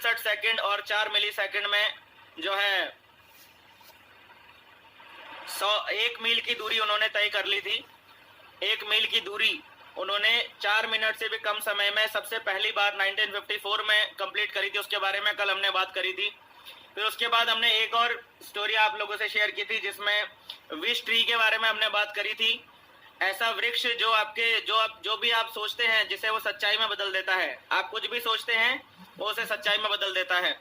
1 second और 4 मिली second में जो है 1 मील की दूरी उन्होंने तय कर ली थी। 1 मील की दूरी उन्होंने 4 मिनट से भी कम समय में सबसे पहली बार 1954 में कंप्लीट करी थी। उसके बारे में कल हमने बात करी थी। फिर उसके बाद हमने एक और स्टोरी आप लोगों से शेयर की थी जिसमें विश ट्री के बारे में हमने बात करी थी। ऐसा वृक्ष जो आपके जो भी आप सोचते हैं जिसे वो सच्चाई में बदल देता है। आप कुछ भी सोचते हैं वो उसे सच्चाई में बदल देता है।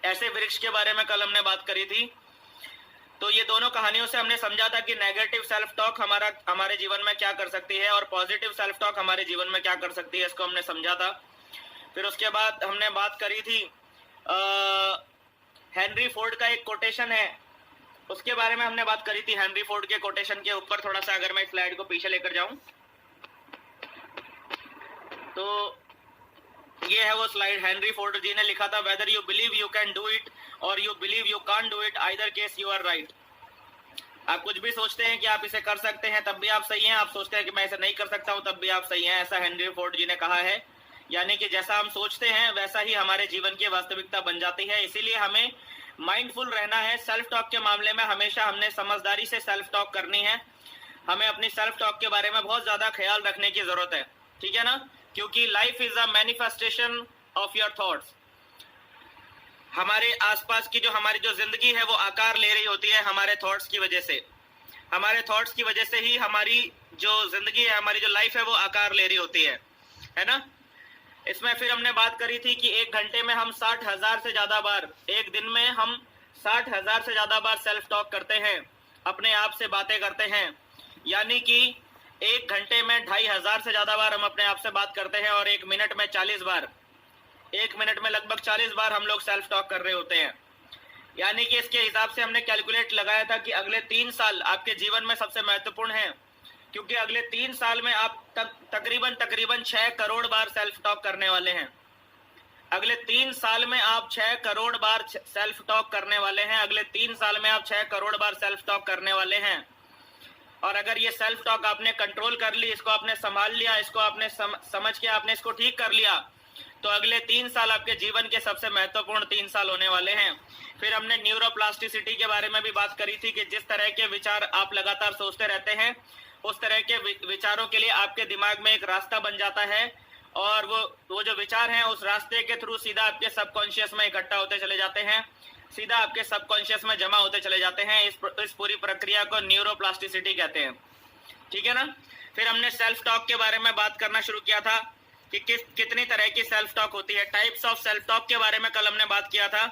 ऐसे वृक्ष के बारे में कल हमने बात करी थी। तो ये दोनों कहानियों से हमने समझा था कि नेगेटिव सेल्फ टॉक हमारे जीवन में क्या कर सकती है और पॉजिटिव सेल्फ टॉक हमारे जीवन में क्या कर सकती है, इसको हमने समझा था। फिर उसके बाद हमने बात करी थी हेनरी फोर्ड का एक कोटेशन है, उसके बारे में हमने बात करी थी। हेनरी फोर्ड के कोटेशन के ऊपर थोड़ा सा अगर मैं स्लाइड को पीछे लेकर जाऊं तो ये है वो स्लाइड। हेनरी फोर्ड जी ने लिखा था, whether you believe you can do it और you believe you can't do it, either case you are right. आप कुछ भी सोचते हैं कि आप इसे कर सकते हैं तब भी आप सही हैं, आप सोचते हैं कि मैं इसे नहीं कर सकता हूं तब भी आप सही हैं, ऐसा हेनरी फोर्ड जी ने कहा है। यानी कि जैसा हम सोचते हैं वैसा ही हमारे जीवन की वास्तविकता बन जाती है। इसीलिए हमें माइंडफुल रहना है। सेल्फ टॉक के मामले में हमेशा हमने समझदारी से सेल्फ टॉक करनी है। हमें अपनी सेल्फ टॉक के बारे में बहुत ज्यादा ख्याल रखने की जरूरत है, ठीक है ना, क्योंकि life is a manifestation of your thoughts. हमारे आसपास की हमारी जो जिंदगी है वो आकार ले रही होती है हमारे थॉट्स की वजह से। हमारे थॉट्स की वजह से ही हमारी जो जिंदगी है, हमारी जो लाइफ है वो आकार ले रही होती है ना। इसमें फिर हमने बात करी थी कि 1 घंटे में हम 60,000 से ज्यादा बार, एक दिन में हम 60,000 से ज्यादा बार सेल्फ टॉक करते हैं, अपने आप से बातें करते हैं। यानी कि 1 घंटे में 2,500 से ज्यादा बार हम अपने आप से बात करते हैं और 1 मिनट में 40 बार, 1 मिनट में लगभग 40 बार हम लोग सेल्फ टॉक कर रहे होते हैं। यानी कि इसके हिसाब से हमने कैलकुलेट लगाया था कि अगले 3 साल आपके जीवन में सबसे महत्वपूर्ण है, क्योंकि अगले 3 साल में आप तकरीबन 6 करोड़ बार सेल्फ टॉक करने वाले हैं। अगले 3 साल में आप 6 करोड़ बार सेल्फ टॉक करने वाले हैं। अगले 3 साल में आप 6 करोड़ बार सेल्फ टॉक करने वाले हैं। और अगर ये सेल्फ टॉक आपने कंट्रोल कर ली, इसको आपने संभाल लिया, इसको आपने समझ के आपने इसको ठीक कर लिया, तो अगले 3 साल आपके जीवन के सबसे महत्वपूर्ण 3 साल होने वाले हैं। फिर हमने न्यूरोप्लास्टिसिटी के बारे में भी बात करी थी कि जिस तरह के विचार आप लगातार सोचते रहते हैं उस तरह के विचारों के लिए आपके दिमाग में एक रास्ता बन जाता है और वो जो विचार हैं उस रास्ते के थ्रू सीधा आपके सबकॉन्शियस में इकट्ठा होते चले जाते हैं, सीधा आपके सबकॉन्शियस में जमा होते चले जाते हैं। इस पूरी प्रक्रिया को न्यूरोप्लास्टिसिटी कहते हैं, ठीक है ना। फिर हमने सेल्फ टॉक के बारे में बात करना शुरू किया था कि कितनी तरह की सेल्फ टॉक होती है। टाइप्स ऑफ सेल्फ टॉक के बारे में कल हमने बात किया था,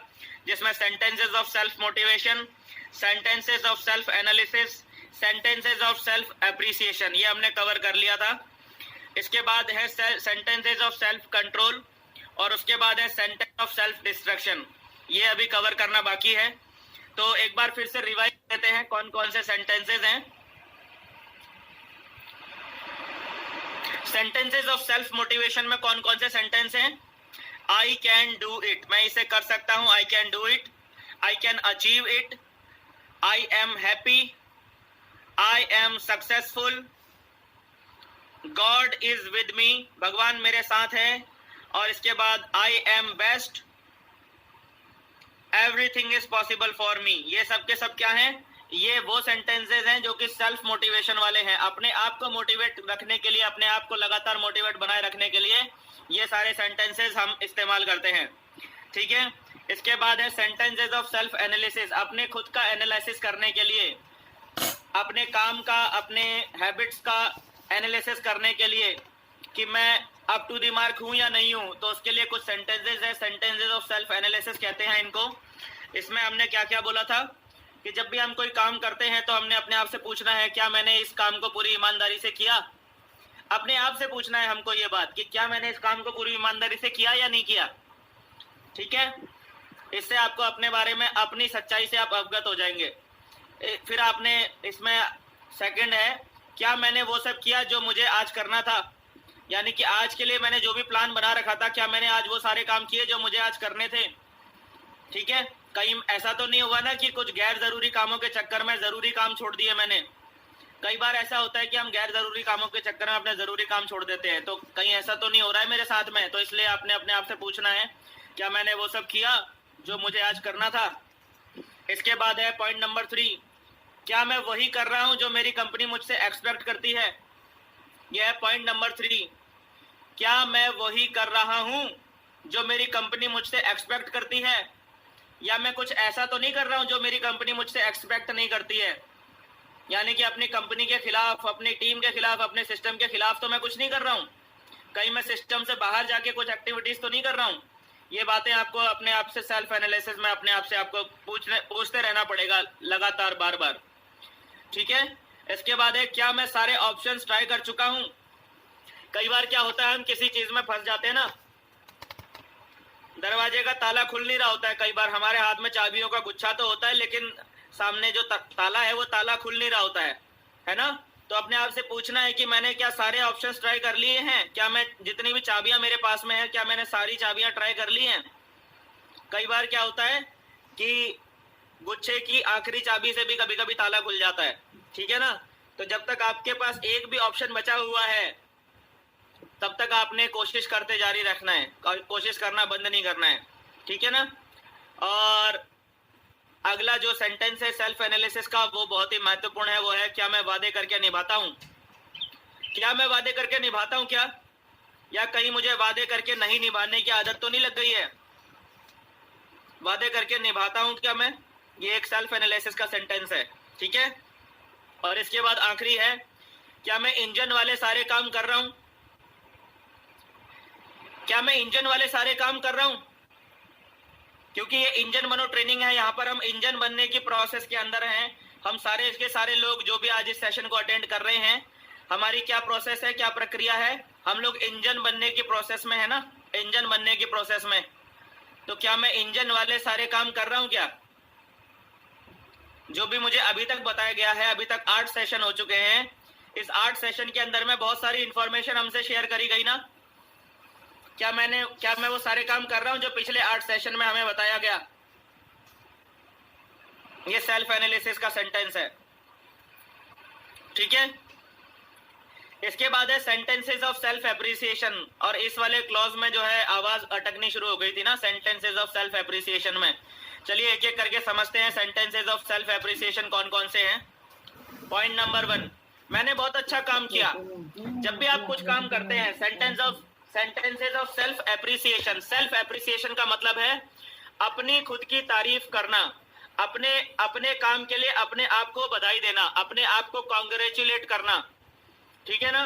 जिसमें sentences of self motivation, sentences of self analysis, sentences of self appreciation, ये हमने कवर कर लिया था। इसके बाद है सेंटेंसेस ऑफ सेल्फ कंट्रोल और उसके बाद है सेंटेंस ऑफ सेल्फ डिस्ट्रक्शन, ये अभी कवर करना बाकी है। तो एक बार फिर से रिवाइज देते हैं कौन कौन से सेंटेंसेस हैं। सेंटेंसेस ऑफ सेल्फ मोटिवेशन में कौन कौन से सेंटेंस हैं? आई कैन डू इट, मैं इसे कर सकता हूं, आई can do it, I can achieve it, I am happy, I am successful, God is with me, भगवान मेरे साथ है, और इसके बाद I am best, everything is possible for me. ये सब के सब क्या हैं? ये वो सेंटेंसेस हैं जो कि सेल्फ मोटिवेशन वाले हैं। अपने आप को मोटिवेट रखने के लिए, अपने आप को लगातार मोटिवेट बनाए रखने के लिए ये सारे सेंटेंसेस हम इस्तेमाल करते हैं, ठीक है। इसके बाद है सेंटेंसेस ऑफ सेल्फ एनालिसिस, अपने खुद का एनालिसिस करने के लिए, अपने काम का, अपने हैबिट्स का एनालिसिस करने के लिए कि मैं अप टू द मार्क हूं या नहीं हूं, तो उसके लिए कुछ सेंटेंसेस है, सेंटेंसेस ऑफ सेल्फ एनालिसिस कहते हैं इनको। इसमें हमने क्या क्या बोला था कि जब भी हम कोई काम करते हैं तो हमने अपने आप से पूछना है क्या मैंने इस काम को पूरी ईमानदारी से किया। अपने आप से पूछना है हमको ये बात कि क्या मैंने इस काम को पूरी ईमानदारी से किया या नहीं किया, ठीक है। इससे आपको अपने बारे में, अपनी सच्चाई से आप अवगत हो जाएंगे। फिर आपने इसमें सेकंड है, क्या मैंने वो सब किया जो मुझे आज करना था, यानी कि आज के लिए मैंने जो भी प्लान बना रखा था, क्या मैंने आज वो सारे काम किए जो मुझे आज करने थे, ठीक है। कहीं ऐसा तो नहीं हुआ ना कि कुछ गैर जरूरी कामों के चक्कर में जरूरी काम छोड़ दिए मैंने। कई बार ऐसा होता है कि हम गैर जरूरी कामों के चक्कर में अपने जरूरी काम छोड़ देते हैं, तो कहीं ऐसा तो नहीं हो रहा है मेरे साथ में। तो इसलिए आपने अपने आप से पूछना है क्या मैंने वो सब किया जो मुझे आज करना था? इसके बाद है पॉइंट नंबर 3, क्या मैं वही कर रहा हूं जो मेरी कंपनी मुझसे एक्सपेक्ट करती है? यह है पॉइंट नंबर 3, क्या मैं वही कर रहा हूं जो मेरी कंपनी मुझसे एक्सपेक्ट करती है, या मैं कुछ ऐसा तो नहीं कर रहा हूं जो मेरी कंपनी मुझसे एक्सपेक्ट नहीं करती है? यानी कि अपनी कंपनी के खिलाफ, अपनी टीम के खिलाफ, अपने सिस्टम के खिलाफ तो मैं कुछ नहीं कर रहा हूं। कहीं मैं सिस्टम से बाहर जाके कुछ एक्टिविटीज तो नहीं कर रहा हूं। ये बातें आपको अपने आप से सेल्फ एनालिसिस में अपने आप से आपको पूछते रहना पड़ेगा लगातार, बार बार। ठीक है। इसके बाद है, क्या मैं सारे ऑप्शंस ट्राई कर चुका हूं? कई बार क्या होता है, हम किसी चीज में फंस जाते हैं ना, दरवाजे का ताला खुल नहीं रहा होता है, कई बार हमारे हाथ में चाबियों का गुच्छा तो होता है, लेकिन सामने जो ताला है वो ताला खुल नहीं रहा होता है ना? तो अपने आप से पूछना है कि मैंने क्या सारे ऑप्शंस ट्राई कर लिए हैं? क्या मैं जितनी भी चाबियां मेरे पास में है, क्या मैंने सारी चाबियां ट्राई कर ली हैं? कई बार क्या होता है कि गुच्छे की आखिरी चाबी से भी कभी कभी ताला खुल जाता है। ठीक है ना? तो जब तक आपके पास एक भी ऑप्शन बचा हुआ है तब तक आपने कोशिश करते जारी रखना है, कोशिश करना बंद नहीं करना है। ठीक है ना? और अगला जो सेंटेंस है सेल्फ एनालिसिस का, वो बहुत ही महत्वपूर्ण है। वो है, क्या मैं वादे करके निभाता हूं? क्या मैं वादे करके निभाता हूं क्या? या कहीं मुझे वादे करके नहीं निभाने की आदत तो नहीं लग गई है? वादे करके निभाता हूं क्या मैं? ये एक सेल्फ एनालिसिस का सेंटेंस है। ठीक है। और इसके बाद आखिरी है, क्या मैं इंजन वाले सारे काम कर रहा हूं? क्या मैं इंजन वाले सारे काम कर रहा हूं? क्योंकि ये इंजन बनो ट्रेनिंग है, यहाँ पर हम इंजन बनने की प्रोसेस के अंदर हैं। हम सारे के सारे लोग जो भी आज इस सेशन को अटेंड कर रहे हैं, हमारी क्या प्रोसेस है, क्या प्रक्रिया है? हम लोग इंजन बनने की प्रोसेस में है ना, इंजन बनने की प्रोसेस में। तो क्या मैं इंजन वाले सारे काम कर रहा हूं क्या? जो भी मुझे अभी तक बताया गया है, अभी तक 8 सेशन हो चुके हैं। इस 8 सेशन के अंदर में बहुत सारी इंफॉर्मेशन हमसे शेयर करी गई ना। क्या मैं वो सारे काम कर रहा हूं जो पिछले 8 सेशन में हमें बताया गया? ये सेल्फ एनालिसिस का सेंटेंस है। ठीक है। इसके बाद है सेंटेंसेस ऑफ सेल्फ एप्रिसिएशन। और इस वाले क्लॉज में जो है आवाज अटकनी शुरू हो गई थी ना, सेंटेंसेस ऑफ सेल्फ एप्रिसिएशन में। चलिए एक एक करके समझते हैं सेंटेंसेस ऑफ सेल्फ एप्रिसिएशन कौन कौन से हैं। पॉइंट नंबर 1, मैंने बहुत अच्छा काम किया। जब भी आप कुछ काम करते हैं, sentences of self appreciation. Self appreciation का मतलब है अपनी खुद की तारीफ करना, अपने काम के लिए अपने आप को बधाई देना, अपने आप को कॉन्ग्रेचुलेट करना। ठीक है ना?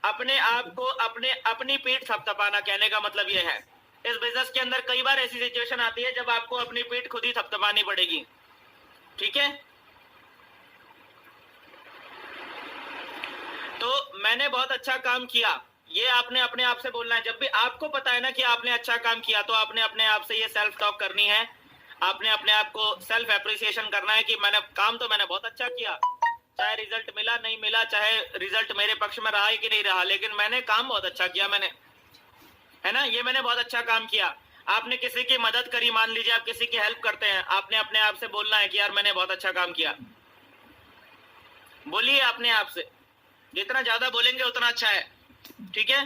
अपने आप को अपनी पीठ थपथपाना, कहने का मतलब यह है। इस बिजनेस के अंदर कई बार ऐसी सिचुएशन आती है जब आपको अपनी पीठ खुद ही थपथपानी पड़ेगी। ठीक है। तो मैंने बहुत अच्छा काम किया, ये आपने अपने आप से बोलना है। जब भी आपको पता है ना कि आपने अच्छा काम किया, तो आपने अपने आप से ये सेल्फ टॉक करनी है। आपने अपने आप को सेल्फ एप्रिसिएशन करना है कि मैंने बहुत अच्छा किया, चाहे रिजल्ट मिला नहीं मिला, चाहे रिजल्ट मेरे पक्ष में रहा कि नहीं रहा, लेकिन मैंने काम बहुत अच्छा किया। मैंने, है ना, ये मैंने बहुत अच्छा काम किया। आपने किसी की मदद करी, मान लीजिए आप किसी की हेल्प करते हैं, आपने अपने आप से बोलना है कि यार मैंने बहुत अच्छा काम किया। बोलिए अपने आप से, जितना ज्यादा बोलेंगे उतना अच्छा है। ठीक है।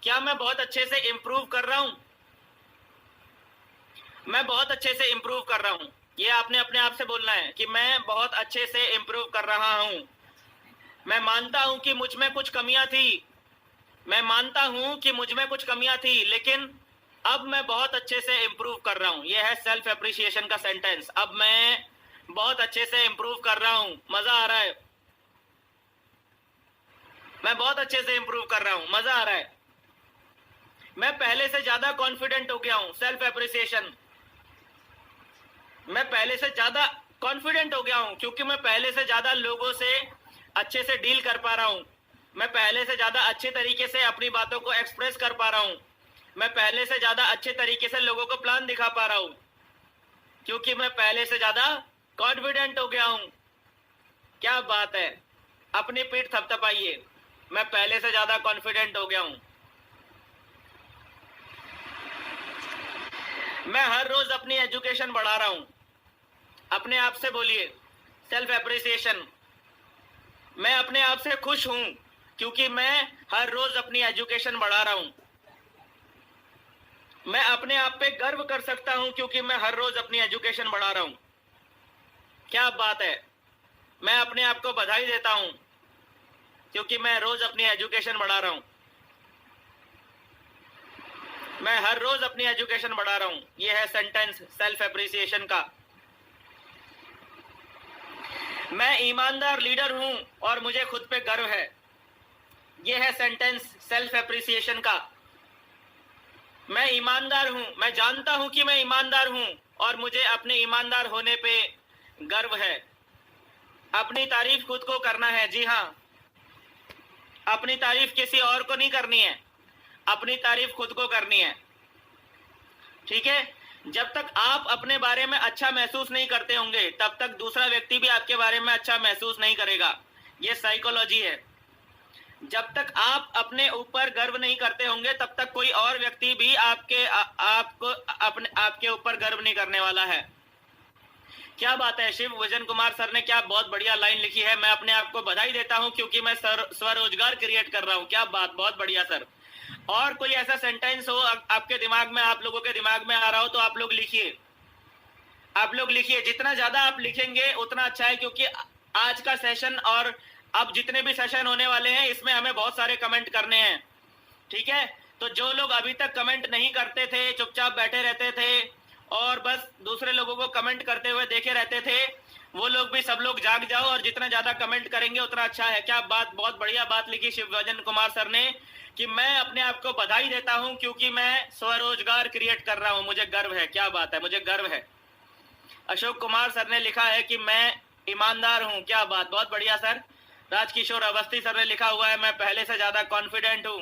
क्या मैं बहुत अच्छे से इंप्रूव कर रहा हूं? मैं बहुत अच्छे से इंप्रूव कर रहा हूं। ये आपने अपने आप से बोलना है कि मैं बहुत अच्छे से इंप्रूव कर रहा हूं। मैं मानता हूं कि मुझ में कुछ कमियां थी, मैं मानता हूं कि मुझ में कुछ कमियां थी, लेकिन अब मैं बहुत अच्छे से इंप्रूव कर रहा हूं। यह है सेल्फ एप्रिसिएशन का सेंटेंस। अब मैं बहुत अच्छे से इंप्रूव कर रहा हूं, मजा आ रहा है। मैं बहुत अच्छे से इंप्रूव कर रहा हूं, मजा आ रहा है। मैं पहले से ज्यादा कॉन्फिडेंट हो गया हूं, सेल्फ एप्रिसिएशन। मैं पहले से ज्यादा कॉन्फिडेंट हो गया हूं क्योंकि मैं पहले से ज्यादा लोगों से अच्छे से डील कर पा रहा हूं। मैं पहले से ज्यादा अच्छे तरीके से अपनी बातों को एक्सप्रेस कर पा रहा हूं। मैं पहले से ज्यादा अच्छे तरीके से लोगों को प्लान दिखा पा रहा हूं क्योंकि मैं पहले से ज्यादा कॉन्फिडेंट हो गया हूं। क्या बात है, अपनी पीठ थपथपाइए, मैं पहले से ज्यादा कॉन्फिडेंट हो गया हूं। मैं हर रोज अपनी एजुकेशन बढ़ा रहा हूं। अपने आप से बोलिए सेल्फ एप्रिसिएशन। मैं अपने आप से खुश हूं क्योंकि मैं हर रोज अपनी एजुकेशन बढ़ा रहा हूं। मैं अपने आप पे गर्व कर सकता हूं क्योंकि मैं हर रोज अपनी एजुकेशन बढ़ा रहा हूं। क्या बात है। मैं अपने आप को बधाई देता हूं क्योंकि मैं रोज अपनी एजुकेशन बढ़ा रहा हूं। मैं हर रोज अपनी एजुकेशन बढ़ा रहा हूं। यह है सेंटेंस सेल्फ एप्रिसिएशन का। मैं ईमानदार लीडर हूं और मुझे खुद पे गर्व है। यह है सेंटेंस सेल्फ एप्रिसिएशन का। मैं ईमानदार हूं, मैं जानता हूं कि मैं ईमानदार हूं और मुझे अपने ईमानदार होने पे गर्व है। अपनी तारीफ खुद को करना है। जी हाँ, अपनी तारीफ किसी और को नहीं करनी है, अपनी तारीफ खुद को करनी है। ठीक है। जब तक आप अपने बारे में अच्छा महसूस नहीं करते होंगे तब तक दूसरा व्यक्ति भी आपके बारे में अच्छा महसूस नहीं करेगा। यह साइकोलॉजी है। जब तक आप अपने ऊपर गर्व नहीं करते होंगे तब तक कोई और व्यक्ति भी आपके ऊपर गर्व नहीं करने वाला है। क्या बात है। शिव विजन कुमार सर ने क्या बहुत बढ़िया लाइन लिखी है। मैं अपने आप को बधाई देता हूं क्योंकि मैं स्वरोजगार क्रिएट कर रहा हूं। क्या बात, बहुत बढ़िया सर। और कोई ऐसा सेंटेंस हो आपके दिमाग में, आप लोगों के दिमाग में आ रहा हो तो आप लोग लिखिए। आप लोग लिखिए। जितना ज्यादा आप लिखेंगे उतना अच्छा है क्योंकि आज का सेशन और अब जितने भी सेशन होने वाले हैं इसमें हमें बहुत सारे कमेंट करने हैं। ठीक है। तो जो लोग अभी तक कमेंट नहीं करते थे, चुपचाप बैठे रहते थे और बस दूसरे लोगों को कमेंट करते हुए देखे रहते थे, वो लोग भी सब लोग जाग जाओ और जितना ज्यादा कमेंट करेंगे उतना अच्छा है। क्या बात, बहुत बढ़िया बात लिखी शिवभजन कुमार सर ने कि मैं अपने आप को बधाई देता हूं क्योंकि मैं स्वरोजगार क्रिएट कर रहा हूं, मुझे गर्व है। क्या बात है, मुझे गर्व है। अशोक कुमार सर ने लिखा है कि मैं ईमानदार हूं। क्या बात, बहुत बढ़िया सर। राजकिशोर अवस्थी सर ने लिखा हुआ है मैं पहले से ज्यादा कॉन्फिडेंट हूं।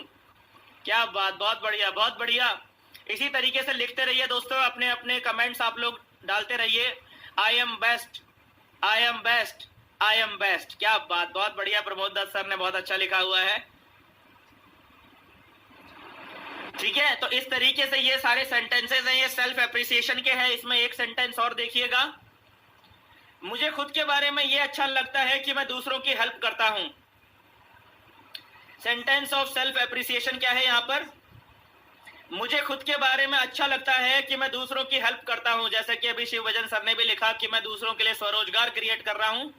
क्या बात, बहुत बढ़िया, बहुत बढ़िया। इसी तरीके से लिखते रहिए दोस्तों, अपने अपने कमेंट्स आप लोग डालते रहिए। I am best, I am best, I am best. क्या बात, बहुत बढ़िया। प्रमोद दत्त सर ने बहुत अच्छा लिखा हुआ है। ठीक है। तो इस तरीके से ये सारे सेंटेंसेस हैं, ये सेल्फ एप्रिसिएशन के हैं। इसमें एक सेंटेंस और देखिएगा। मुझे खुद के बारे में ये अच्छा लगता है कि मैं दूसरों की हेल्प करता हूं। सेंटेंस ऑफ सेल्फ एप्रिसिएशन क्या है यहां पर। मुझे खुद के बारे में अच्छा लगता है कि मैं दूसरों की हेल्प करता हूं। जैसे कि अभी शिवभजन सर ने भी लिखा कि मैं दूसरों के लिए स्वरोजगार क्रिएट कर रहा हूं।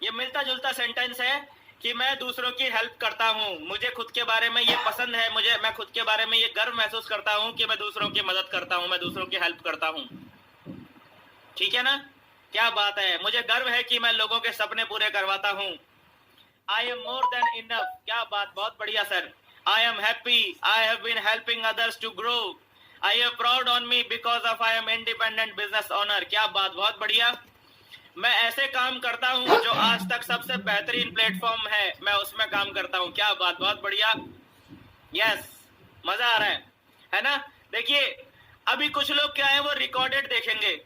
ये मिलता जुलता सेंटेंस है कि मैं दूसरों की हेल्प करता हूं। मुझे खुद के बारे में ये पसंद है, मैं खुद के बारे में ये गर्व महसूस करता हूं कि मैं दूसरों की मदद करता हूं, मैं दूसरों की हेल्प करता हूं। ठीक है ना। क्या बात है। मुझे गर्व है कि मैं लोगों के सपने पूरे करवाता हूं। I am more than enough. क्या बात, बहुत बढ़िया sir. I am happy. I have been helping others to grow. I am proud on me because of I am independent business owner. क्या बात, बहुत बढ़िया। मैं ऐसे काम करता हूं जो आज तक सबसे बेहतरीन प्लेटफॉर्म है, मैं उसमें काम करता हूं। क्या बात, बहुत बढ़िया। यस, मजा आ रहा है ना। देखिए अभी कुछ लोग क्या है वो रिकॉर्डेड देखेंगे,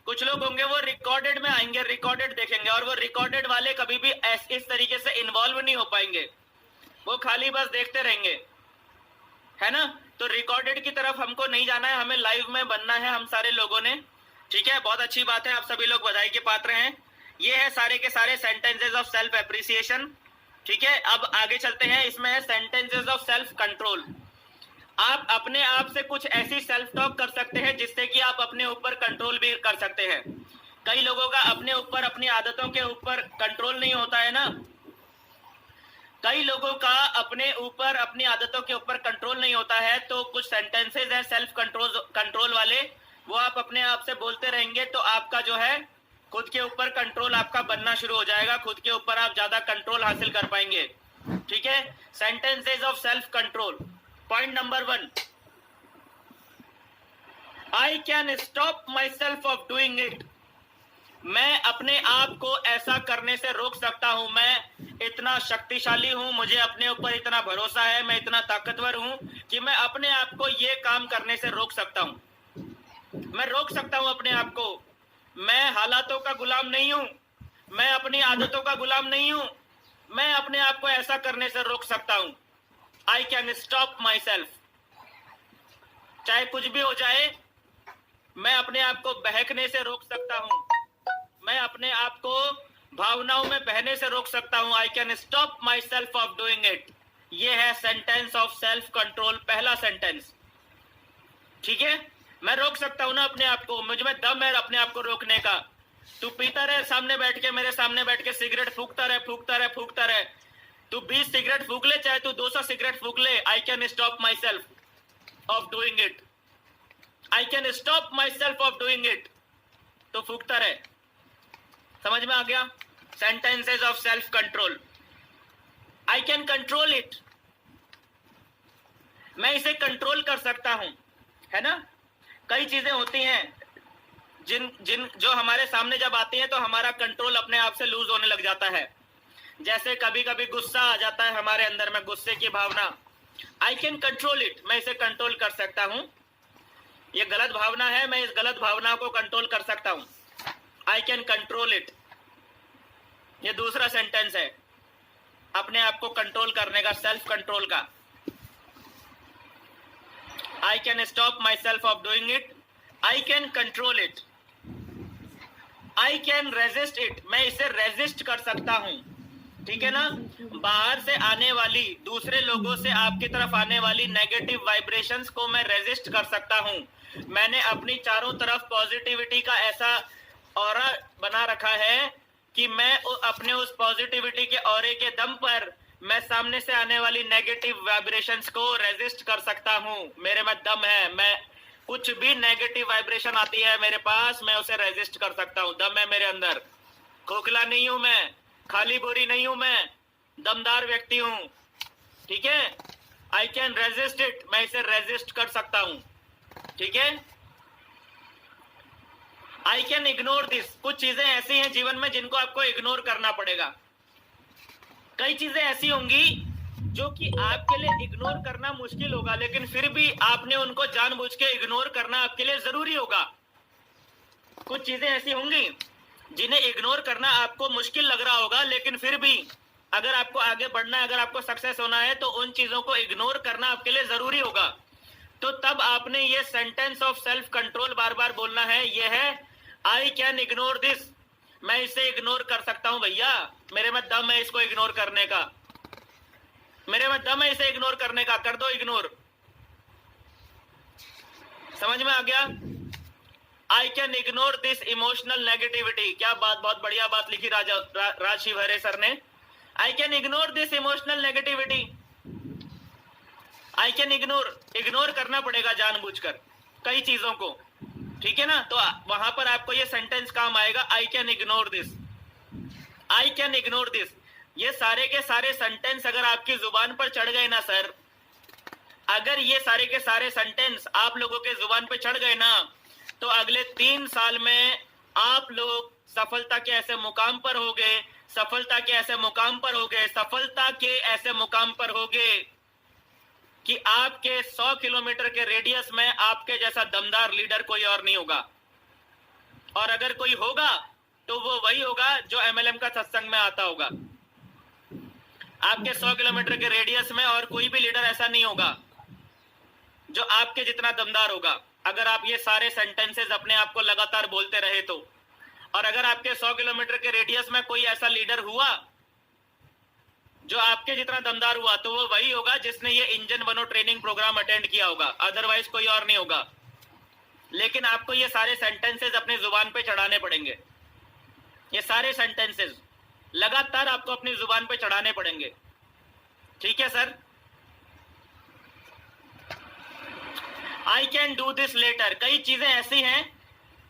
कुछ लोग होंगे वो रिकॉर्डेड में आएंगे, रिकॉर्डेड देखेंगे और वो रिकॉर्डेड वाले कभी भी इस तरीके से इन्वॉल्व नहीं हो पाएंगे, वो खाली बस देखते रहेंगे, है ना। तो रिकॉर्डेड की तरफ हमको नहीं जाना है, हमें लाइव में बनना है हम सारे लोगों ने। ठीक है, बहुत अच्छी बात है, आप सभी लोग बधाई के पात्र हैं। ये है सारे के सारे सेंटेंसेस ऑफ सेल्फ एप्रिसिएशन। ठीक है, अब आगे चलते हैं। इसमें है सेंटेंसेस ऑफ सेल्फ कंट्रोल। आप अपने आप से कुछ ऐसी सेल्फ टॉक कर सकते हैं जिससे कि आप अपने ऊपर कंट्रोल भी कर सकते हैं। कई लोगों का अपने ऊपर, अपनी आदतों के ऊपर कंट्रोल नहीं होता है ना। कई लोगों का अपने ऊपर, अपनी आदतों के ऊपर कंट्रोल नहीं होता है। तो कुछ सेंटेंसेस हैं सेल्फ कंट्रोल वाले, वो आप अपने आप से बोलते रहेंगे तो आपका जो है खुद के ऊपर कंट्रोल आपका बनना शुरू हो जाएगा, खुद के ऊपर आप ज्यादा कंट्रोल हासिल कर पाएंगे। ठीक है, sentences of self control. Point number 1, I can stop my self of doing it. मैं अपने आप को ऐसा करने से रोक सकता हूं। मैं इतना शक्तिशाली हूं, मुझे अपने ऊपर इतना भरोसा है, मैं इतना ताकतवर हूं कि मैं अपने आप को ये काम करने से रोक सकता हूं। मैं रोक सकता हूं अपने आप को। मैं हालातों का गुलाम नहीं हूं, मैं अपनी आदतों का गुलाम नहीं हूं। मैं अपने आप को ऐसा करने से रोक सकता हूं। I can stop my self. चाहे कुछ भी हो जाए, मैं अपने आप को बहकने से रोक सकता हूं, मैं अपने आप को भावनाओं में बहने से रोक सकता हूं। I can stop my self of doing it. ये है सेंटेंस ऑफ सेल्फ कंट्रोल, पहला सेंटेंस। ठीक है, मैं रोक सकता हूं ना अपने आप को, मुझ में दम है अपने आप को रोकने का। तू पीता रहे सामने बैठ के, मेरे सामने बैठ के सिगरेट फूकता रहे फूकता रहे फूकता रहे, तू 20 सिगरेट फूक ले, चाहे तू 200 सिगरेट फूक ले, I can stop my self of doing it, I can stop my self of doing it. तो फूकता रहे। समझ में आ गया? Sentences of self control, I can control it, मैं इसे कंट्रोल कर सकता हूं, है ना। कई चीजें होती हैं जो हमारे सामने जब आती हैं तो हमारा कंट्रोल अपने आप से लूज होने लग जाता है। जैसे कभी कभी गुस्सा आ जाता है हमारे अंदर में, गुस्से की भावना, आई कैन कंट्रोल इट, मैं इसे कंट्रोल कर सकता हूं। ये गलत भावना है, मैं इस गलत भावना को कंट्रोल कर सकता हूं, आई कैन कंट्रोल इट। ये दूसरा सेंटेंस है अपने आप को कंट्रोल करने का, सेल्फ कंट्रोल का। I can stop my self of doing it, I can control it, I can resist it, मैं इसे रेजिस्ट कर सकता हूं। ठीक है ना। बाहर से आने वाली, दूसरे लोगों से आपकी तरफ आने वाली नेगेटिव वाइब्रेशंस को मैं रेजिस्ट कर सकता हूं। मैंने अपनी चारों तरफ पॉजिटिविटी का ऐसा ऑरा बना रखा है कि मैं अपने उस पॉजिटिविटी के ऑरे के दम पर मैं सामने से आने वाली नेगेटिव वाइब्रेशंस को रेजिस्ट कर सकता हूं। मेरे में दम है, मैं कुछ भी नेगेटिव वाइब्रेशन आती है मेरे पास, मैं उसे रेजिस्ट कर सकता हूं। दम है मेरे अंदर, खोखला नहीं हूं मैं, खाली बोरी नहीं हूं मैं, दमदार व्यक्ति हूं। ठीक है, आई कैन रेजिस्ट इट, मैं इसे रेजिस्ट कर सकता हूं। ठीक है, आई कैन इग्नोर दिस, कुछ चीजें ऐसी हैं जीवन में जिनको आपको इग्नोर करना पड़ेगा। कई चीजें ऐसी होंगी जो कि आपके लिए इग्नोर करना मुश्किल होगा, लेकिन फिर भी आपने उनको जानबूझ के इग्नोर करना आपके लिए जरूरी होगा। कुछ चीजें ऐसी होंगी जिन्हें इग्नोर करना आपको मुश्किल लग रहा होगा, लेकिन फिर भी अगर आपको आगे बढ़ना है, अगर आपको सक्सेस होना है, तो उन चीजों को इग्नोर करना आपके लिए जरूरी होगा। तो तब आपने ये सेंटेंस ऑफ सेल्फ कंट्रोल बार बार बोलना है। ये है आई कैन इग्नोर दिस, मैं इसे इग्नोर कर सकता हूं भैया, मेरे में दम है इसको इग्नोर करने का, मेरे में दम है इसे इग्नोर करने का, कर दो इग्नोर। समझ में आ गया? आई can ignore this emotional negativity. क्या बात, बहुत बढ़िया बात लिखी राज शिवहरे सर ने। आई can ignore this emotional negativity, I can ignore करना पड़ेगा जानबूझकर कई चीजों को। ठीक है ना। तो वहां पर आपको ये सेंटेंस काम आएगा, आई can ignore this, I can ignore this. ये सारे के सारे सेंटेंस अगर आपकी जुबान पर चढ़ गए ना सर, अगर ये सारे के सारे सेंटेंस आप लोगों के जुबान पर चढ़ गए ना, तो अगले 3 साल में आप लोग सफलता के ऐसे मुकाम पर होगे, सफलता के ऐसे मुकाम पर होगे, सफलता के ऐसे मुकाम पर होगे कि आपके 100 किलोमीटर के रेडियस में आपके जैसा दमदार लीडर कोई और नहीं होगा। और अगर कोई होगा तो वो वही होगा जो एमएलएम का सत्संग में आता होगा। आपके 100 किलोमीटर के रेडियस में और कोई भी लीडर ऐसा नहीं होगा जो आपके जितना दमदार होगा, अगर आप ये सारे सेंटेंसेस अपने आप को लगातार बोलते रहे तो। और अगर आपके 100 किलोमीटर के रेडियस में कोई ऐसा लीडर हुआ जो आपके जितना दमदार हुआ, तो वो वही होगा जिसने ये इंजन बनो ट्रेनिंग प्रोग्राम अटेंड किया होगा, अदरवाइज कोई और नहीं होगा। लेकिन आपको ये सारे सेंटेंसेस अपनी जुबान पे चढ़ाने पड़ेंगे। ये सारे सेंटेंसेस लगातार आपको अपनी जुबान पे चढ़ाने पड़ेंगे। ठीक है sir. I can do this later, कई चीजें ऐसी हैं,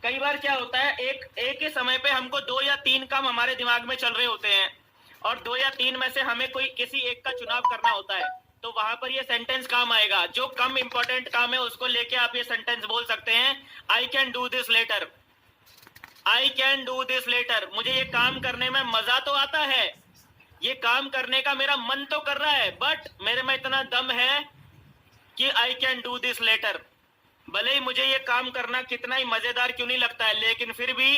कई बार क्या होता है एक ही समय पे हमको 2 या 3 काम हमारे दिमाग में चल रहे होते हैं, और 2 या 3 में से हमें कोई किसी एक का चुनाव करना होता है, तो वहां पर ये सेंटेंस काम आएगा। जो कम इंपॉर्टेंट काम है उसको लेके आप ये सेंटेंस बोल सकते हैं, I can do this later, I can do this later. मुझे ये काम करने में मजा तो आता है, ये काम करने का मेरा मन तो कर रहा है, बट मेरे में इतना दम है कि I can do this later. भले ही मुझे ये काम करना कितना ही मजेदार क्यों नहीं लगता है, लेकिन फिर भी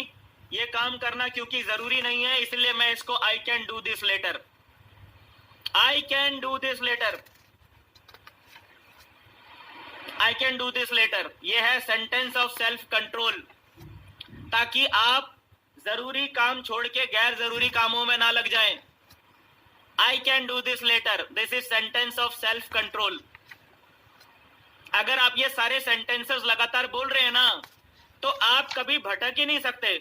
ये काम करना क्योंकि जरूरी नहीं है, इसलिए मैं इसको I can do this later, I can do this later, I can do this later. ये है सेंटेंस ऑफ सेल्फ कंट्रोल, ताकि आप जरूरी काम छोड़ के गैर जरूरी कामों में ना लग जाएं। I can do this later, this is sentence of self control. अगर आप ये सारे सेंटेंसेस लगातार बोल रहे हैं ना, तो आप कभी भटक ही नहीं सकते।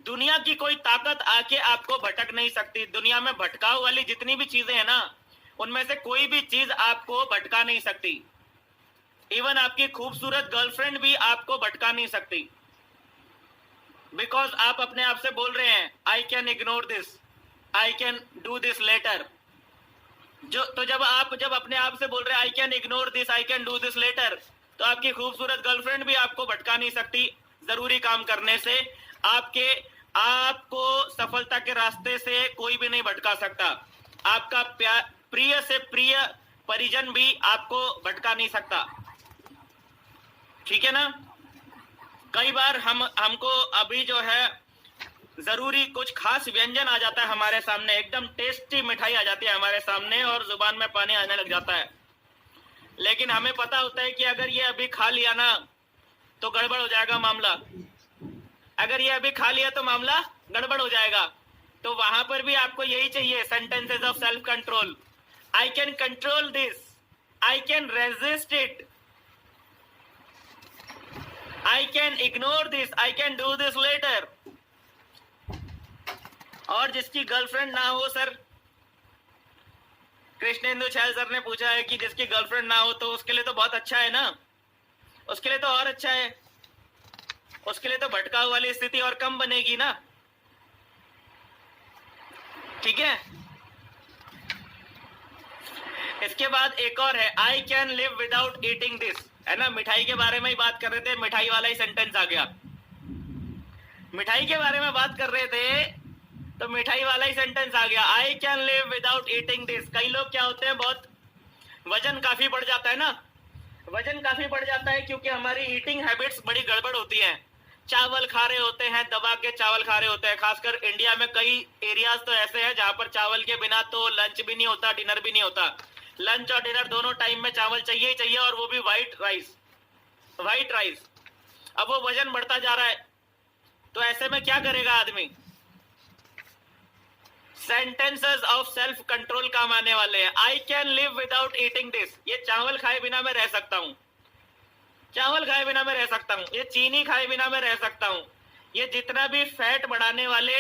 दुनिया की कोई ताकत आके आपको भटक नहीं सकती। दुनिया में भटकाव वाली जितनी भी चीजें हैं ना, उनमें से कोई भी चीज आपको भटका नहीं सकती। इवन आपकी खूबसूरत गर्लफ्रेंड भी आपको भटका नहीं सकती, बिकॉज आप अपने आप से बोल रहे हैं I can ignore this, I can do this later. तो जब अपने आप से बोल रहे हैं I can ignore this, I can do this later, तो आपकी खूबसूरत गर्लफ्रेंड भी आपको भटका नहीं सकती जरूरी काम करने से। आपको सफलता के रास्ते से कोई भी नहीं भटका सकता। आपका प्रिय से प्रिय परिजन भी आपको भटका नहीं सकता। ठीक है ना? कई बार हमको अभी जो है जरूरी कुछ खास व्यंजन आ जाता है हमारे सामने, एकदम टेस्टी मिठाई आ जाती है हमारे सामने और जुबान में पानी आने लग जाता है, लेकिन हमें पता होता है कि अगर ये अभी खा लिया ना तो गड़बड़ हो जाएगा मामला। अगर ये अभी खा लिया तो मामला गड़बड़ हो जाएगा। तो वहां पर भी आपको यही चाहिए, sentences of self control. I can control this, I can resist it, I can ignore this, I can do this later। और जिसकी गर्लफ्रेंड ना हो, सर कृष्णेंदु छैल सर ने पूछा है कि जिसकी गर्लफ्रेंड ना हो तो उसके लिए तो बहुत अच्छा है ना, उसके लिए तो और अच्छा है, उसके लिए तो भटकाव वाली स्थिति और कम बनेगी ना। ठीक है? इसके बाद एक और है, I can live without eating this, है ना? मिठाई के बारे में ही बात कर रहे थे, मिठाई वाला ही सेंटेंस आ गया। मिठाई के बारे में बात कर रहे थे तो मिठाई वाला ही सेंटेंस आ गया, I can live without eating this. कई लोग क्या होते हैं, बहुत वजन काफी बढ़ जाता है ना, वजन काफी बढ़ जाता है क्योंकि हमारी ईटिंग हैबिट्स बड़ी गड़बड़ होती हैं। चावल खा रहे होते हैं, दबा के चावल खा रहे होते हैं। खासकर इंडिया में कई एरियाज तो ऐसे हैं जहां पर चावल के बिना तो लंच भी नहीं होता, डिनर भी नहीं होता। लंच और डिनर दोनों टाइम में चावल चाहिए ही चाहिए, और वो भी व्हाइट राइस। अब वो वजन बढ़ता जा रहा है, तो ऐसे में क्या करेगा आदमी? सेंटेंसेस ऑफ सेल्फ कंट्रोल काम आने वाले हैं। I can live without eating this, ये चावल खाए बिना मैं रह सकता हूं, चावल खाए बिना मैं रह सकता हूं, ये चीनी खाए बिना मैं रह सकता हूं, ये जितना भी फैट बढ़ाने वाले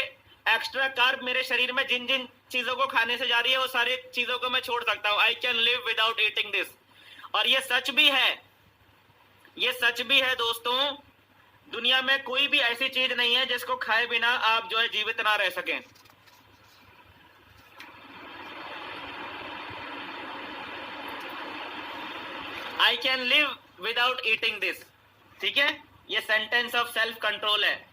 एक्स्ट्रा कार्ब मेरे शरीर में जिन जिन चीजों को खाने से जा रही है, वो सारी चीजों को मैं छोड़ सकता हूं। I can live without eating this. और ये सच भी है, ये सच भी है दोस्तों। दुनिया में कोई भी ऐसी चीज नहीं है जिसको खाए बिना आप जो है जीवित ना रह सकें। I can live without eating this. ठीक है? ये सेंटेंस ऑफ सेल्फ कंट्रोल है।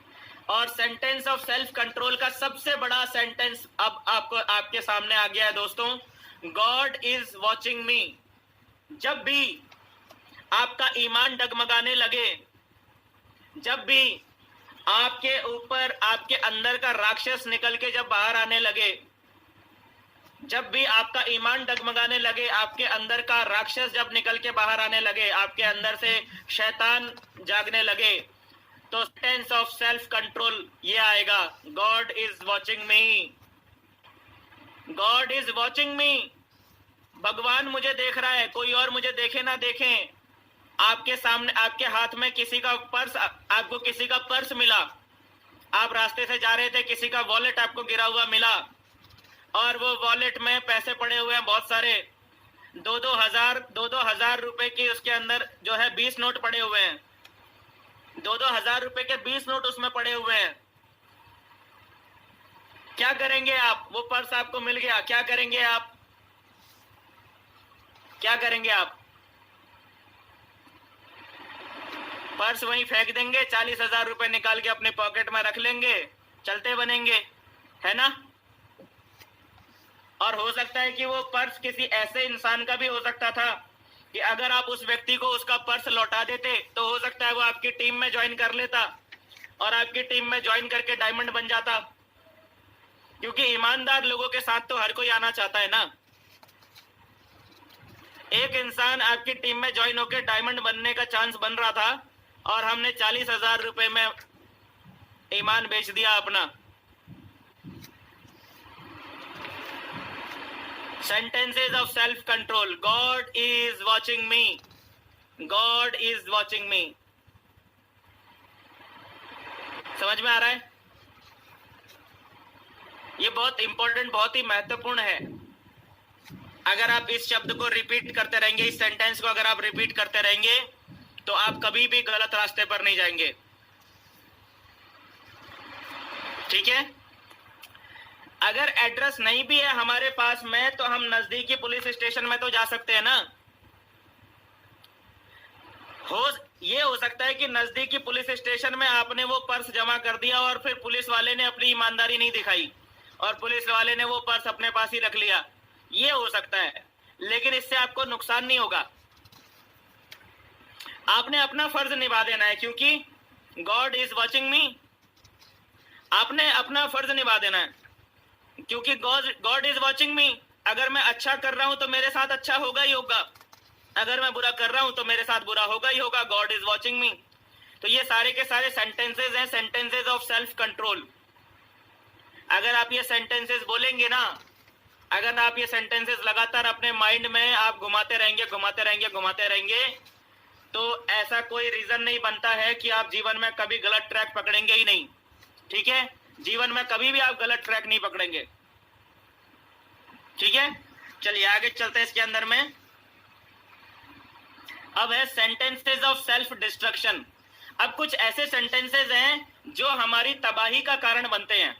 और सेंटेंस ऑफ सेल्फ कंट्रोल का सबसे बड़ा सेंटेंस अब आपके सामने आ गया है दोस्तों, गॉड इज वॉचिंग मी। जब भी आपका ईमान डगमगाने लगे, जब भी आपके ऊपर आपके अंदर का राक्षस निकल के जब बाहर आने लगे, जब भी आपका ईमान डगमगाने लगे, आपके अंदर का राक्षस जब निकल के बाहर आने लगे, आपके अंदर से शैतान जागने लगे, तो सेंस ऑफ सेल्फ कंट्रोल ये आएगा, God is watching me, God is watching मी। भगवान मुझे देख रहा है, कोई और मुझे देखे ना देखे। आपके सामने, आपके हाथ में किसी का पर्स, आपको किसी का पर्स मिला, आप रास्ते से जा रहे थे, किसी का वॉलेट आपको गिरा हुआ मिला, और वो वॉलेट में पैसे पड़े हुए हैं बहुत सारे, 2-2 हजार रुपए की उसके अंदर जो है 20 नोट पड़े हुए हैं, 2-2 हजार रुपए के 20 नोट उसमें पड़े हुए हैं। क्या करेंगे आप? वो पर्स आपको मिल गया, क्या करेंगे आप? क्या करेंगे आप? पर्स वहीं फेंक देंगे, 40,000 रुपए निकाल के अपने पॉकेट में रख लेंगे, चलते बनेंगे, है ना? और हो सकता है कि वो पर्स किसी ऐसे इंसान का भी हो सकता था कि अगर आप उस व्यक्ति को उसका पर्स लौटा देते तो हो सकता है वो आपकी टीम में ज्वाइन कर लेता, और आपकी टीम में ज्वाइन करके डायमंड बन जाता। क्योंकि ईमानदार लोगों के साथ तो हर कोई आना चाहता है ना। एक इंसान आपकी टीम में ज्वाइन होकर डायमंड बनने का चांस बन रहा था, और हमने 40,000 रुपए में ईमान बेच दिया अपना। Sentences of self control, God is watching me. God is watching मी। समझ में आ रहा है? ये बहुत इंपॉर्टेंट, बहुत ही महत्वपूर्ण है। अगर आप इस शब्द को रिपीट करते रहेंगे, इस सेंटेंस को अगर आप रिपीट करते रहेंगे, तो आप कभी भी गलत रास्ते पर नहीं जाएंगे। ठीक है? अगर एड्रेस नहीं भी है हमारे पास में, तो हम नजदीकी पुलिस स्टेशन में तो जा सकते हैं ना। ये हो सकता है कि नजदीकी पुलिस स्टेशन में आपने वो पर्स जमा कर दिया और फिर पुलिस वाले ने अपनी ईमानदारी नहीं दिखाई और पुलिस वाले ने वो पर्स अपने पास ही रख लिया। ये हो सकता है, लेकिन इससे आपको नुकसान नहीं होगा। आपने अपना फर्ज निभा देना है, क्योंकि गॉड इज वॉचिंग मी। आपने अपना फर्ज निभा देना है, क्योंकि गॉड इज वॉचिंग मी। अगर मैं अच्छा कर रहा हूं तो मेरे साथ अच्छा होगा ही होगा, अगर मैं बुरा कर रहा हूं तो मेरे साथ बुरा होगा ही होगा। गॉड इज वॉचिंग मी। तो ये सारे के सारे सेंटेंसेस हैं, सेंटेंसेस ऑफ सेल्फ कंट्रोल। अगर आप ये सेंटेंसेस बोलेंगे ना, अगर आप ये सेंटेंसेस लगातार अपने माइंड में आप घुमाते रहेंगे, तो ऐसा कोई रीजन नहीं बनता है कि आप जीवन में कभी गलत ट्रैक पकड़ेंगे ही नहीं। ठीक है? जीवन में कभी भी आप गलत ट्रैक नहीं पकड़ेंगे। ठीक है, चलिए आगे चलते हैं इसके अंदर में। अब है सेंटेंसेस ऑफ सेल्फ डिस्ट्रक्शन। अब कुछ ऐसे सेंटेंसेस हैं जो हमारी तबाही का कारण बनते हैं,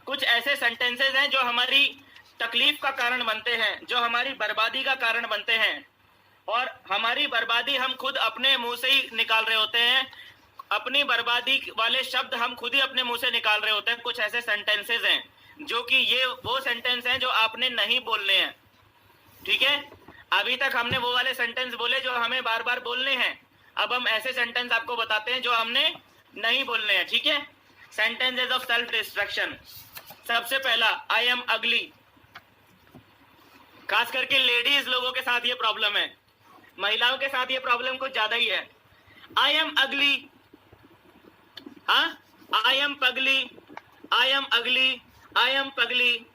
कुछ ऐसे सेंटेंसेस हैं जो हमारी तकलीफ का कारण बनते हैं, जो हमारी बर्बादी का कारण बनते हैं, और हमारी बर्बादी हम खुद अपने मुंह से ही निकाल रहे होते हैं। अपनी बर्बादी वाले शब्द हम खुद ही अपने मुंह से निकाल रहे होते हैं। कुछ ऐसे सेंटेंसेस हैं जो कि ये वो सेंटेंस हैं जो आपने नहीं बोलने हैं। ठीक है, अभी तक हमने वो वाले सेंटेंस बोले जो हमें बार बार बोलने हैं। अब हम ऐसे सेंटेंस आपको बताते हैं जो हमने नहीं बोलने हैं। ठीक है, सेंटेंसेस ऑफ सेल्फ डिस्ट्रक्शन। सबसे पहला, आई एम अगली। खास करके लेडीज लोगों के साथ ये प्रॉब्लम है, महिलाओं के साथ ये प्रॉब्लम कुछ ज्यादा ही है। आई एम अगली, हाँ, आई एम पगली, आई एम अगली, आई एम पगली।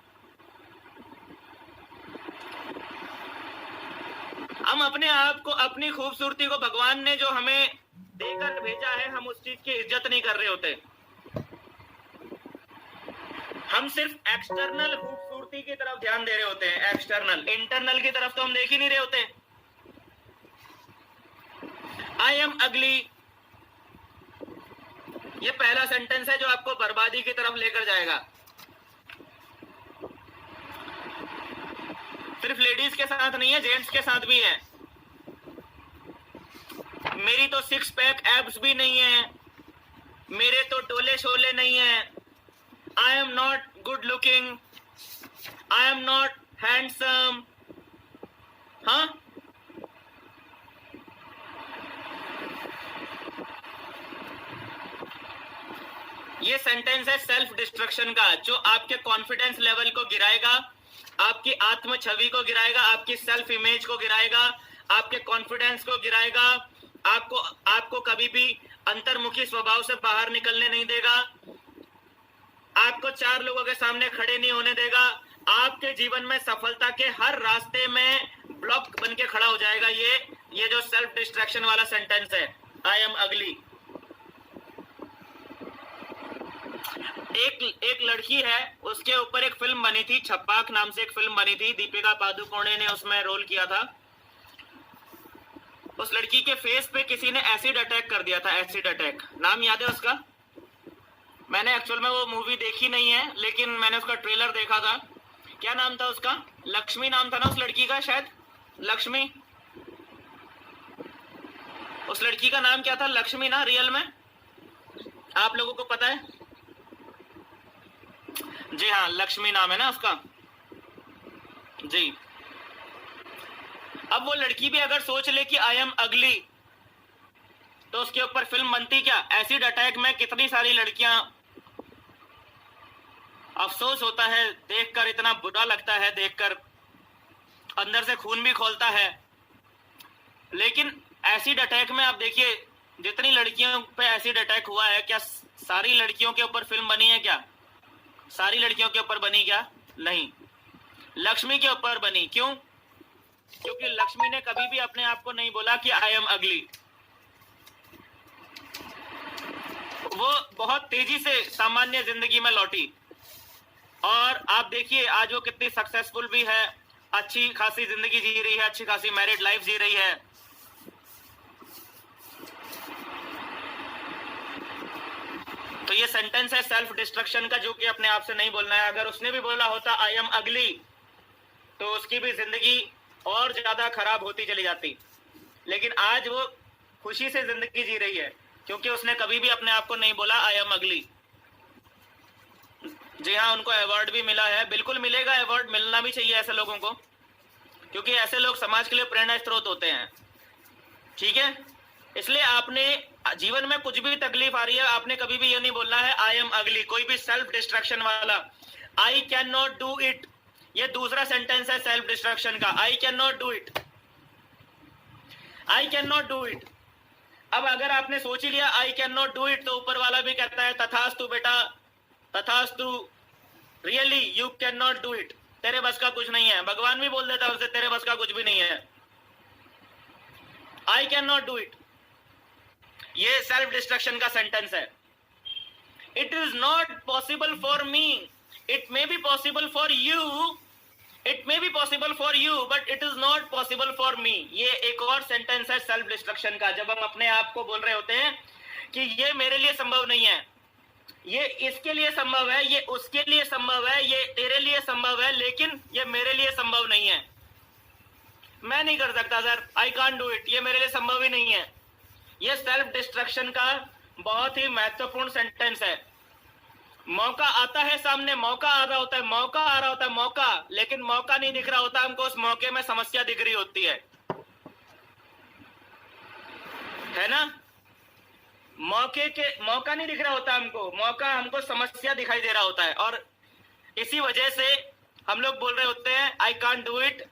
हम अपने आप को, अपनी खूबसूरती को भगवान ने जो हमें देकर भेजा है, हम उस चीज की इज्जत नहीं कर रहे होते। हम सिर्फ एक्सटर्नल खूबसूरती की तरफ ध्यान दे रहे होते हैं, एक्सटर्नल। इंटरनल की तरफ तो हम देख ही नहीं रहे होते। आई एम अगली, ये पहला सेंटेंस है जो आपको बर्बादी की तरफ लेकर जाएगा। सिर्फ लेडीज के साथ नहीं है, जेंट्स के साथ भी है। मेरी तो सिक्स पैक एब्स भी नहीं है, मेरे तो डोले शोले नहीं है, I am not good looking, I am not handsome। हाँ, ये सेंटेंस है सेल्फ डिस्ट्रक्शन का, जो आपके कॉन्फिडेंस लेवल को गिराएगा, आपकी आत्म छवि को गिराएगा, आपकी सेल्फ इमेज को गिराएगा, आपके कॉन्फिडेंस को गिराएगा, आपको कभी भी अंतर्मुखी स्वभाव से बाहर निकलने नहीं देगा, आपको चार लोगों के सामने खड़े नहीं होने देगा, आपके जीवन में सफलता के हर रास्ते में ब्लॉक बन के खड़ा हो जाएगा। ये जो सेल्फ डिस्ट्रैक्शन वाला सेंटेंस है, आई एम अगली। एक लड़की है, उसके ऊपर एक फिल्म बनी थी, छप्पाक नाम से एक फिल्म बनी थी, दीपिका पादुकोणे ने उसमें रोल किया था। उस लड़की के फेस पे किसी ने एसिड अटैक कर दिया था, एसिड अटैक। नाम याद है उसका? मैंने एक्चुअल में वो मूवी देखी नहीं है, लेकिन मैंने उसका ट्रेलर देखा था। क्या नाम था उसका? लक्ष्मी नाम था ना उस लड़की का, शायद लक्ष्मी। उस लड़की का नाम क्या था? लक्ष्मी ना, रियल में? आप लोगों को पता है? जी हाँ, लक्ष्मी नाम है ना उसका जी। अब वो लड़की भी अगर सोच ले कि आई एम अगली, तो उसके ऊपर फिल्म बनती क्या? एसिड अटैक में कितनी सारी लड़कियां, अफसोस होता है देखकर, इतना बुरा लगता है देखकर, अंदर से खून भी खौलता है। लेकिन एसिड अटैक में आप देखिए, जितनी लड़कियों पे एसिड अटैक हुआ है, क्या सारी लड़कियों के ऊपर फिल्म बनी है? क्या सारी लड़कियों के ऊपर बनी? क्या नहीं, लक्ष्मी के ऊपर बनी। क्यों? क्योंकि लक्ष्मी ने कभी भी अपने आप को नहीं बोला कि आई एम अगली। वो बहुत तेजी से सामान्य जिंदगी में लौटी और आप देखिए आज वो कितनी सक्सेसफुल भी है, अच्छी खासी जिंदगी जी रही है, अच्छी खासी मैरिड लाइफ जी रही है। तो ये सेंटेंस है सेल्फ डिस्ट्रक्शन का, जो कि अपने आप से नहीं बोलना है। अगर उसने भी बोला होता आई एम अगली तो उसकी भी जिंदगी और ज्यादा खराब होती चली जाती, लेकिन आज वो खुशी से जिंदगी जी रही है क्योंकि उसने कभी भी अपने आप को नहीं बोला आई एम अगली। जी हाँ, उनको अवार्ड भी मिला है, बिल्कुल मिलेगा, अवार्ड मिलना भी चाहिए ऐसे लोगों को, क्योंकि ऐसे लोग समाज के लिए प्रेरणा स्रोत होते हैं। ठीक है, इसलिए आपने जीवन में कुछ भी तकलीफ आ रही है, आपने कभी भी ये नहीं बोलना है आई एम अगली। कोई भी सेल्फ डिस्ट्रक्शन वाला आई कैन नॉट डू इट, ये दूसरा सेंटेंस है सेल्फ डिस्ट्रक्शन का, आई can not do it, I can not do it. अब अगर आपने सोच ही लिया आई कैन नॉट डू इट, तो ऊपर वाला भी कहता है तथास्तु बेटा, तथास्तु, really you can not do it, तेरे बस का कुछ नहीं है। भगवान भी बोल देता है उसे तेरे बस का कुछ भी नहीं है, आई कैन नॉट डू इट। ये सेल्फ डिस्ट्रक्शन का सेंटेंस है। It is not possible for me, it may be possible for you, it may be possible for you but it is not possible for me. ये एक और sentence है self destruction का, जब हम अपने आप को बोल रहे होते हैं कि ये मेरे लिए संभव नहीं है, ये इसके लिए संभव है, ये उसके लिए संभव है, ये तेरे लिए संभव है, लेकिन ये मेरे लिए संभव नहीं है। मैं नहीं कर सकता sir, I can't do it, ये मेरे लिए संभव ही नहीं है। ये सेल्फ डिस्ट्रक्शन का बहुत ही महत्वपूर्ण सेंटेंस है। मौका आता है सामने, मौका आ रहा होता है, मौका आ रहा होता है, मौका, लेकिन मौका नहीं दिख रहा होता हमको, उस मौके में समस्या दिख रही होती है ना। मौका नहीं दिख रहा होता हमको, मौका हमको समस्या दिखाई दे रहा होता है, और इसी वजह से हम लोग बोल रहे होते हैं I can't do it,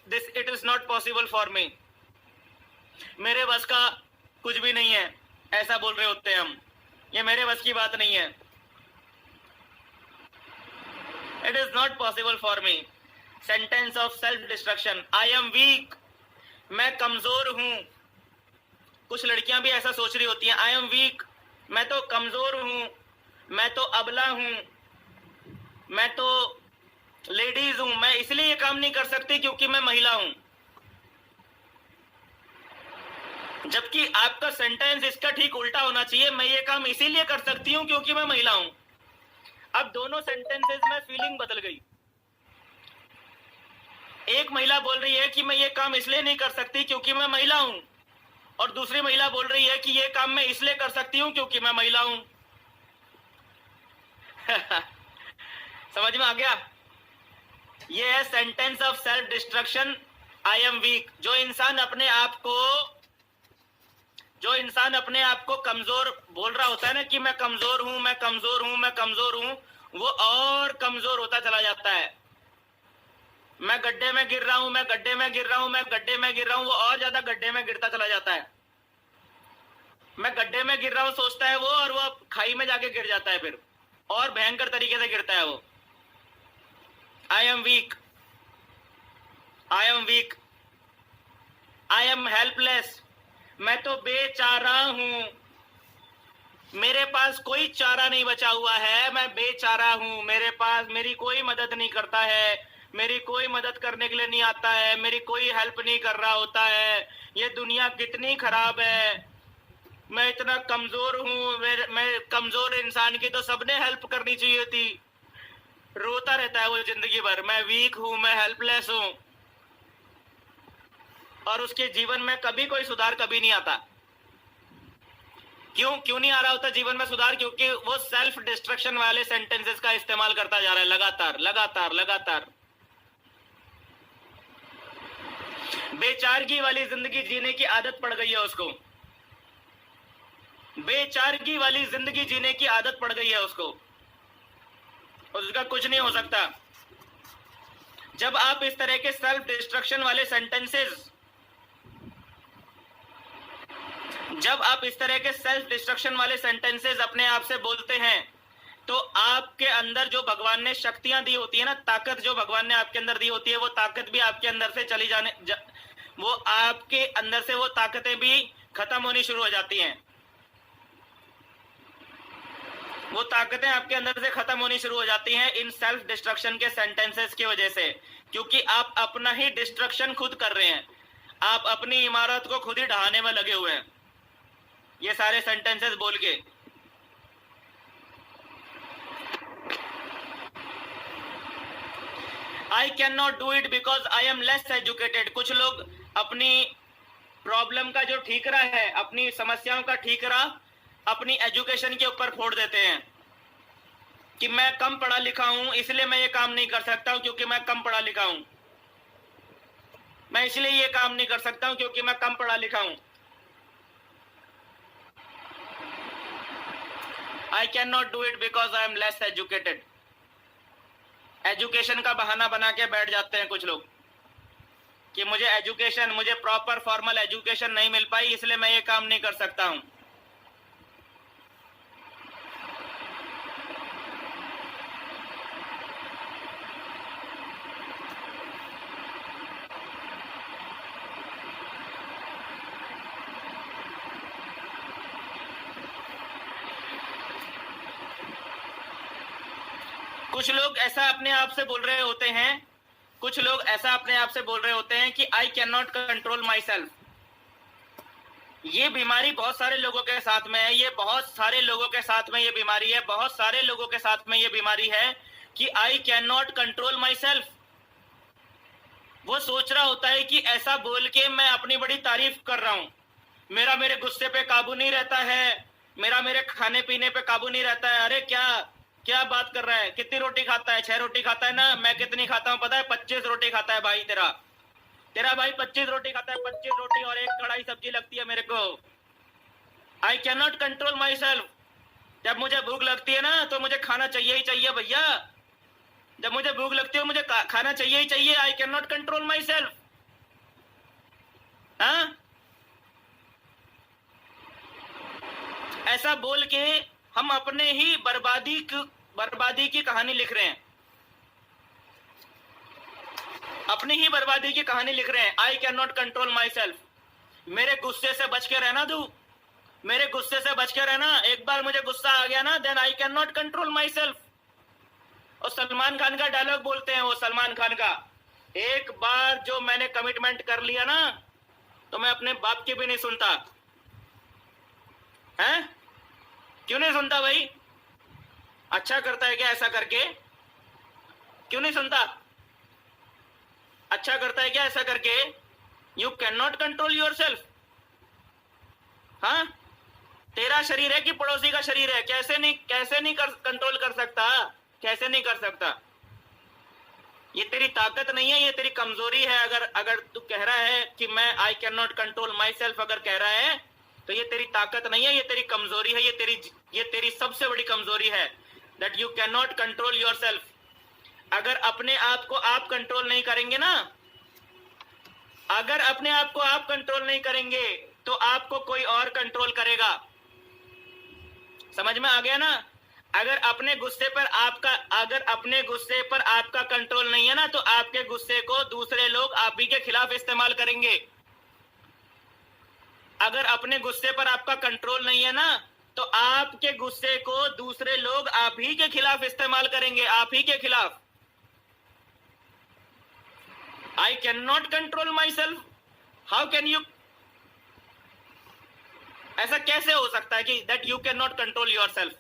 this it is not possible for me, मेरे बस का कुछ भी नहीं है, ऐसा बोल रहे होते हैं हम, ये मेरे बस की बात नहीं है, it is not possible for me. Sentence of self destruction, I am weak, मैं कमजोर हूं। कुछ लड़कियां भी ऐसा सोच रही होती हैं, आई एम वीक, मैं तो कमजोर हूं, मैं तो अबला हूं, मैं तो लेडीज हूं, मैं इसलिए ये काम नहीं कर सकती क्योंकि मैं महिला हूं। जबकि आपका सेंटेंस इसका ठीक उल्टा होना चाहिए, मैं ये काम इसीलिए कर सकती हूं क्योंकि मैं महिला हूं। अब दोनों सेंटेंसेस में फीलिंग बदल गई। एक महिला बोल रही है कि मैं ये काम इसलिए नहीं कर सकती क्योंकि मैं महिला हूं, और दूसरी महिला बोल रही है कि ये काम मैं इसलिए कर सकती हूं क्योंकि मैं महिला हूं। समझ में आ गया? ये है sentence of self destruction, I am weak. जो इंसान अपने आप को कमजोर बोल रहा होता है ना कि मैं कमजोर हूं, मैं कमजोर हूं, मैं कमजोर हूं, वो और कमजोर होता चला जाता है। मैं गड्ढे में गिर रहा हूं, मैं गड्ढे में गिर रहा हूं, मैं गड्ढे में गिर रहा हूं, वो और ज्यादा गड्ढे में गिरता चला जाता है। मैं गड्ढे में गिर रहा हूं सोचता है वो, और वो खाई में जाके गिर जाता है, फिर और भयंकर तरीके से गिरता है वो। I am weak, I am weak, I am helpless, मैं तो बेचारा हूं, मेरे पास कोई चारा नहीं बचा हुआ है, मैं बेचारा हूं, मेरे पास मेरी कोई मदद नहीं करता है, मेरी कोई मदद करने के लिए नहीं आता है, मेरी कोई हेल्प नहीं कर रहा होता है, ये दुनिया कितनी खराब है, मैं इतना कमजोर हूं, मैं कमजोर इंसान की तो सबने हेल्प करनी चाहिए थी। रोता रहता है वो जिंदगी भर, मैं वीक हूं, मैं हेल्पलेस हूं, और उसके जीवन में कभी कोई सुधार कभी नहीं आता। क्यों नहीं आ रहा होता जीवन में सुधार? क्योंकि वो सेल्फ डिस्ट्रक्शन वाले सेंटेंसेस का इस्तेमाल करता जा रहा है लगातार लगातार लगातार। बेचारगी वाली जिंदगी जीने की आदत पड़ गई है उसको, बेचारगी वाली जिंदगी जीने की आदत पड़ गई है उसको, उसका कुछ नहीं हो सकता। जब आप इस तरह के सेल्फ डिस्ट्रक्शन वाले सेंटेंसेस, जब आप इस तरह के सेल्फ डिस्ट्रक्शन वाले सेंटेंसेस अपने आप से बोलते हैं तो आपके अंदर जो भगवान ने शक्तियां दी होती है ना, ताकत जो भगवान ने आपके अंदर दी होती है, वो ताकत भी आपके अंदर से चली वो आपके अंदर से वो ताकतें भी खत्म होनी शुरू हो जाती हैं। वो ताकतें आपके अंदर से खत्म होनी शुरू हो जाती हैं इन सेल्फ डिस्ट्रक्शन के सेंटेंसेस की वजह से, क्योंकि आप अपना ही डिस्ट्रक्शन खुद कर रहे हैं। आप अपनी इमारत को खुद ही ढहाने में लगे हुए हैं ये सारे सेंटेंसेस बोल के। आई can not do it because I am less educated. कुछ लोग अपनी प्रॉब्लम का जो ठीकरा है, अपनी समस्याओं का ठीकरा अपनी एजुकेशन के ऊपर फोड़ देते हैं कि मैं कम पढ़ा लिखा हूं इसलिए मैं ये काम नहीं कर सकता हूं क्योंकि मैं कम पढ़ा लिखा हूं। मैं इसलिए ये काम नहीं कर सकता हूं क्योंकि मैं कम पढ़ा लिखा हूं। आई can not do it because I am less educated. Education का बहाना बना के बैठ जाते हैं कुछ लोग कि मुझे प्रॉपर फॉर्मल एजुकेशन नहीं मिल पाई इसलिए मैं ये काम नहीं कर सकता हूं। कुछ लोग ऐसा अपने आप से बोल रहे होते हैं, कुछ लोग ऐसा अपने आप से बोल रहे होते हैं कि I can not control my self. ये बीमारी बहुत सारे लोगों के साथ में है, ये बहुत सारे लोगों के साथ में ये बीमारी है, बहुत सारे लोगों के साथ में ये बीमारी है कि I can not control my self. वो सोच रहा होता है कि ऐसा बोल के मैं अपनी बड़ी तारीफ कर रहा हूं, मेरा मेरे गुस्से पे काबू नहीं रहता है, मेरा मेरे खाने पीने पे काबू नहीं रहता है। अरे क्या क्या बात कर रहा है, कितनी रोटी खाता है? 6 रोटी खाता है ना। मैं कितनी खाता हूं पता है? 25 रोटी खाता है भाई। तेरा भाई 25 रोटी खाता है। 25 रोटी और 1 कढ़ाई सब्जी लगती है मेरे को। आई can not control my self. जब मुझे भूख लगती है ना तो मुझे खाना चाहिए ही चाहिए भैया। जब मुझे भूख लगती है मुझे खाना चाहिए ही चाहिए। आई can not control my self. हाँ, ऐसा बोल के हम अपने ही बर्बादी की कहानी लिख रहे हैं, अपनी ही बर्बादी की कहानी लिख रहे हैं। I can not control my self. मेरे गुस्से से बच के रहना तू, मेरे गुस्से से बच के रहना। एक बार मुझे गुस्सा आ गया ना, then I can not control my self. और सलमान खान का डायलॉग बोलते हैं वो, सलमान खान का, एक बार जो मैंने कमिटमेंट कर लिया ना तो मैं अपने बाप की भी नहीं सुनता। हैं? क्यों नहीं सुनता भाई? अच्छा करता है क्या ऐसा करके? क्यों नहीं सुनता? अच्छा करता है क्या ऐसा करके? You can not control your self. हाँ, तेरा शरीर है कि पड़ोसी का शरीर है? कैसे नहीं कंट्रोल कर सकता? कैसे नहीं कर सकता? ये तेरी ताकत नहीं है, ये तेरी कमजोरी है। अगर तू कह रहा है कि मैं आई can not control my self, अगर कह रहा है तो ये तेरी ताकत नहीं है, ये तेरी कमजोरी है। ये तेरी सबसे बड़ी कमजोरी है, that you can not control your self. अगर अपने आप को आप कंट्रोल नहीं करेंगे ना, अगर अपने आप को आप कंट्रोल नहीं करेंगे तो आपको कोई और कंट्रोल करेगा। समझ में आ गया ना? अगर अपने गुस्से पर आपका कंट्रोल नहीं है ना तो आपके गुस्से को दूसरे लोग आप ही के खिलाफ इस्तेमाल करेंगे। अगर अपने गुस्से पर आपका कंट्रोल नहीं है ना तो आपके गुस्से को दूसरे लोग आप ही के खिलाफ इस्तेमाल करेंगे, आप ही के खिलाफ। आई can not control my self, how can you? ऐसा कैसे हो सकता है कि that you can not control your self?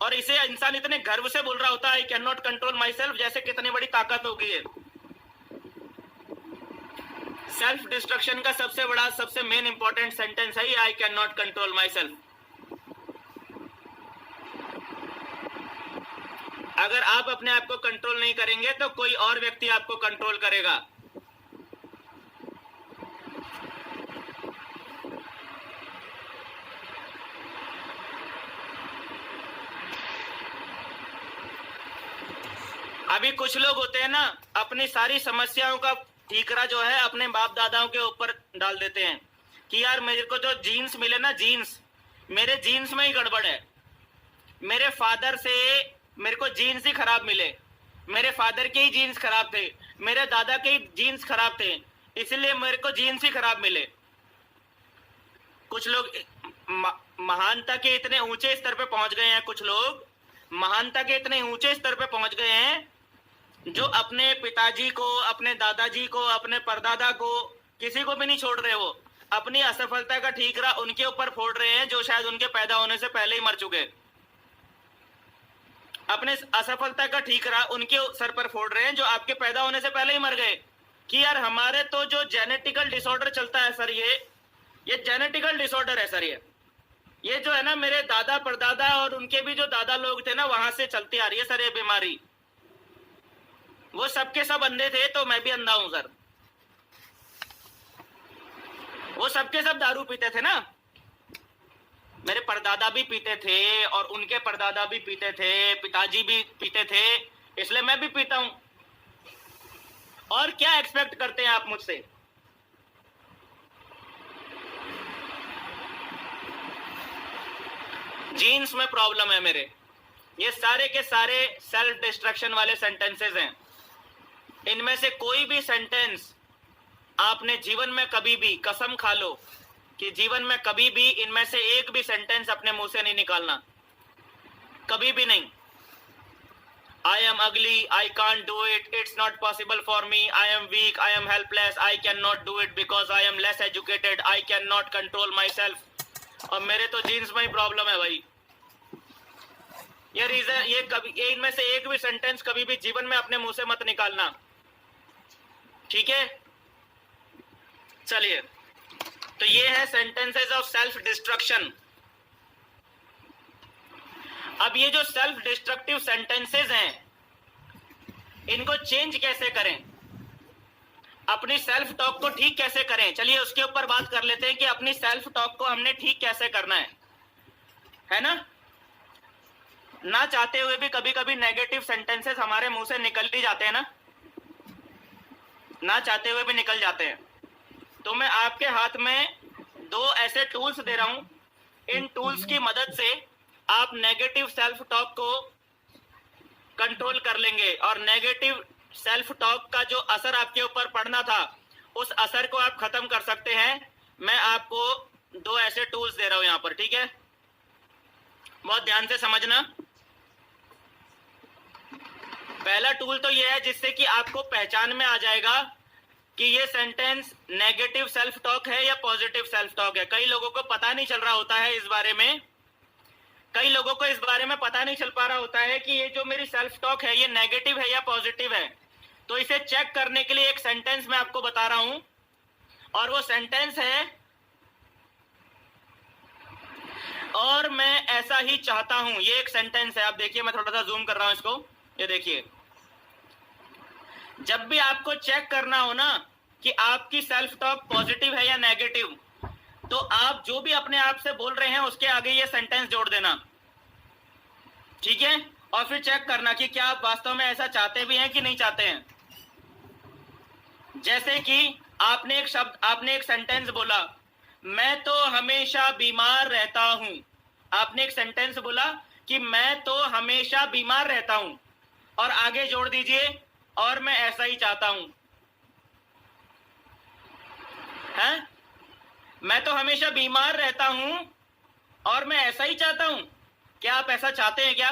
और इसे इंसान इतने गर्व से बोल रहा होता है आई can not control my self, जैसे कितनी बड़ी ताकत हो गई है। सेल्फ डिस्ट्रक्शन का सबसे मेन इंपॉर्टेंट सेंटेंस है ये, आई can not control my self. अगर आप अपने आप को कंट्रोल नहीं करेंगे तो कोई और व्यक्ति आपको कंट्रोल करेगा। अभी कुछ लोग होते हैं ना, अपनी सारी समस्याओं का ठीकरा जो है अपने बाप दादाओं के ऊपर डाल देते हैं कि यार मेरे को जो जीन्स मिले ना, जीन्स, मेरे जीन्स में ही गड़बड़ है। मेरे फादर से मेरे को जीन्स ही खराब मिले, मेरे फादर के ही जीन्स खराब थे, मेरे दादा के ही जीन्स खराब थे, इसलिए मेरे को जीन्स ही खराब मिले। कुछ लोग महानता के इतने ऊंचे स्तर पे पहुंच गए हैं, कुछ लोग महानता के इतने ऊंचे स्तर पे पहुंच गए हैं जो अपने पिताजी को, अपने दादाजी को, अपने परदादा को, किसी को भी नहीं छोड़ रहे। वो अपनी असफलता का ठीकरा उनके ऊपर फोड़ रहे हैं जो शायद उनके पैदा होने से पहले ही मर चुके। अपने असफलता का ठीकरा उनके सर पर फोड़ रहे हैं जो आपके पैदा होने से पहले ही मर गए, कि यार हमारे तो जो जेनेटिकल डिसऑर्डर चलता है सर, ये जेनेटिकल डिसऑर्डर है सर, ये जो है ना मेरे दादा परदादा और उनके भी जो दादा लोग थे ना वहां से चलती आ रही है सर ये बीमारी। वो सबके सब अंधे थे तो मैं भी अंधा हूं सर। वो सबके सब दारू पीते थे ना, मेरे परदादा भी पीते थे और उनके परदादा भी पीते थे, पिताजी भी पीते थे, इसलिए मैं भी पीता हूं। और क्या एक्सपेक्ट करते हैं आप मुझसे? जीन्स में प्रॉब्लम है मेरे। ये सारे के सारे सेल्फ डिस्ट्रक्शन वाले सेंटेंसेस हैं। इनमें से कोई भी सेंटेंस आपने जीवन में कभी भी, कसम खा लो कि जीवन में कभी भी इनमें से एक भी सेंटेंस अपने मुंह से नहीं निकालना, कभी भी नहीं। I am ugly, I can't do it, it's not possible for me, I am weak, I am helpless, I cannot do it because I am less educated, I cannot control myself। और मेरे तो jeans में ही problem है भाई। ये reason, ये कभी, ये इनमें से एक भी सेंटेंस कभी भी जीवन में अपने मुंह से मत निकालना, ठीक है? चलिए, तो ये है सेंटेंसेस ऑफ सेल्फ डिस्ट्रक्शन। अब ये जो सेल्फ डिस्ट्रक्टिव सेंटेंसेस हैं, इनको चेंज कैसे करें, अपनी सेल्फ टॉक को ठीक कैसे करें, चलिए उसके ऊपर बात कर लेते हैं कि अपनी सेल्फ टॉक को हमने ठीक कैसे करना है ना? ना चाहते हुए भी कभी कभी नेगेटिव सेंटेंसेस हमारे मुंह से निकल ही जाते हैं ना चाहते हुए भी निकल जाते हैं। तो मैं आपके हाथ में दो ऐसे टूल्स दे रहा हूं, इन टूल्स की मदद से आप नेगेटिव सेल्फ टॉक को कंट्रोल कर लेंगे और नेगेटिव सेल्फ टॉक का जो असर आपके ऊपर पड़ना था उस असर को आप खत्म कर सकते हैं। मैं आपको दो ऐसे टूल्स दे रहा हूं यहां पर, ठीक है? बहुत ध्यान से समझना। पहला टूल तो यह है जिससे कि आपको पहचान में आ जाएगा कि ये सेंटेंस नेगेटिव सेल्फ टॉक है या पॉजिटिव सेल्फ टॉक है। कई लोगों को पता नहीं चल रहा होता है इस बारे में, कई लोगों को इस बारे में पता नहीं चल पा रहा होता है कि ये जो मेरी सेल्फ टॉक है ये नेगेटिव है या पॉजिटिव है। तो इसे चेक करने के लिए एक सेंटेंस मैं आपको बता रहा हूं और वो सेंटेंस है, और मैं ऐसा ही चाहता हूं। ये एक सेंटेंस है, आप देखिए, मैं थोड़ा सा जूम कर रहा हूं इसको, ये देखिए। जब भी आपको चेक करना हो ना कि आपकी सेल्फ टॉक पॉजिटिव है या नेगेटिव, तो आप जो भी अपने आप से बोल रहे हैं उसके आगे ये सेंटेंस जोड़ देना, ठीक है? और फिर चेक करना कि क्या आप वास्तव में ऐसा चाहते भी हैं कि नहीं चाहते हैं। जैसे कि आपने एक सेंटेंस बोला, मैं तो हमेशा बीमार रहता हूं। आपने एक सेंटेंस बोला कि मैं तो हमेशा बीमार रहता हूं, और आगे जोड़ दीजिए और मैं ऐसा ही चाहता हूं। हैं? मैं तो हमेशा बीमार रहता हूं और मैं ऐसा ही चाहता हूं। क्या आप ऐसा चाहते हैं क्या?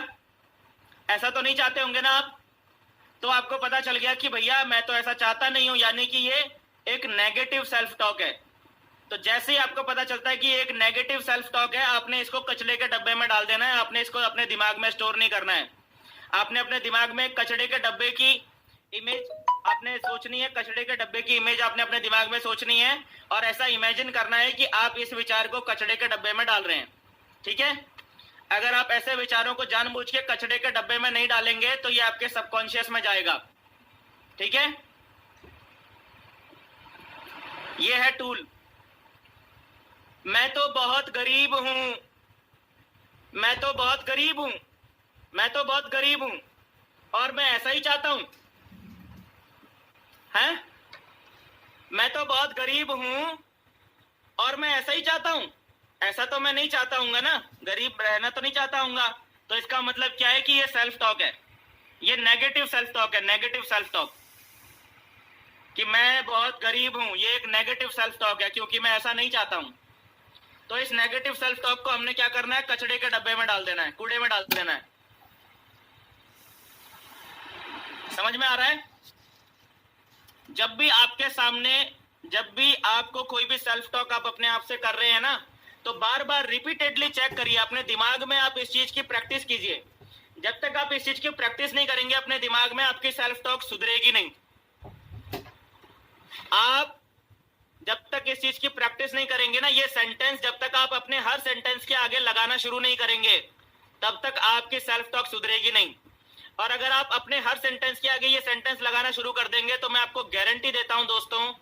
ऐसा तो नहीं चाहते होंगे ना आप। तो आपको पता चल गया कि भैया मैं तो ऐसा चाहता नहीं हूं, यानी कि ये एक नेगेटिव सेल्फ टॉक है। तो जैसे ही आपको पता चलता है कि ये एक नेगेटिव सेल्फ टॉक है, आपने इसको कचरे के डब्बे में डाल देना है। आपने इसको अपने दिमाग में स्टोर नहीं करना है। आपने अपने दिमाग में कचरे के डब्बे की इमेज आपने सोचनी है, कचरे के डब्बे की इमेज आपने अपने दिमाग में सोचनी है और ऐसा इमेजिन करना है कि आप इस विचार को कचरे के डब्बे में डाल रहे हैं, ठीक है? अगर आप ऐसे विचारों को जानबूझ के कचरे के डब्बे में नहीं डालेंगे तो ये आपके सबकॉन्शियस में जाएगा, ठीक है? ये है टूल। मैं तो बहुत गरीब हूं, मैं तो बहुत गरीब हूं, मैं तो बहुत गरीब हूं और मैं ऐसा ही चाहता हूं। हैं? मैं तो बहुत गरीब हूं और मैं ऐसा ही चाहता हूं। ऐसा तो मैं नहीं चाहता हूंगा ना, गरीब रहना तो नहीं चाहता हूंगा। तो इसका मतलब क्या है कि ये सेल्फ टॉक है, ये नेगेटिव सेल्फ टॉक है, नेगेटिव सेल्फ टॉक कि मैं बहुत गरीब हूं, ये एक नेगेटिव सेल्फ टॉक है क्योंकि मैं ऐसा नहीं चाहता हूं। तो इस नेगेटिव सेल्फ टॉक को हमने क्या करना है, कचड़े के डब्बे में डाल देना है, कूड़े में डाल देना है। समझ में आ रहा है? जब भी आपके सामने, जब भी आपको कोई भी सेल्फ टॉक आप अपने आप से कर रहे हैं ना, तो बार बार रिपीटेडली चेक करिए अपने दिमाग में, आप इस चीज की प्रैक्टिस कीजिए। जब तक आप इस चीज की प्रैक्टिस नहीं करेंगे अपने दिमाग में, आपकी सेल्फ टॉक सुधरेगी नहीं। आप जब तक इस चीज की प्रैक्टिस नहीं करेंगे ना, ये सेंटेंस जब तक आप अपने हर सेंटेंस के आगे लगाना शुरू नहीं करेंगे, तब तक आपकी सेल्फ टॉक सुधरेगी नहीं। और अगर आप अपने हर सेंटेंस के आगे ये सेंटेंस लगाना शुरू कर देंगे, तो मैं आपको गारंटी देता हूं दोस्तों,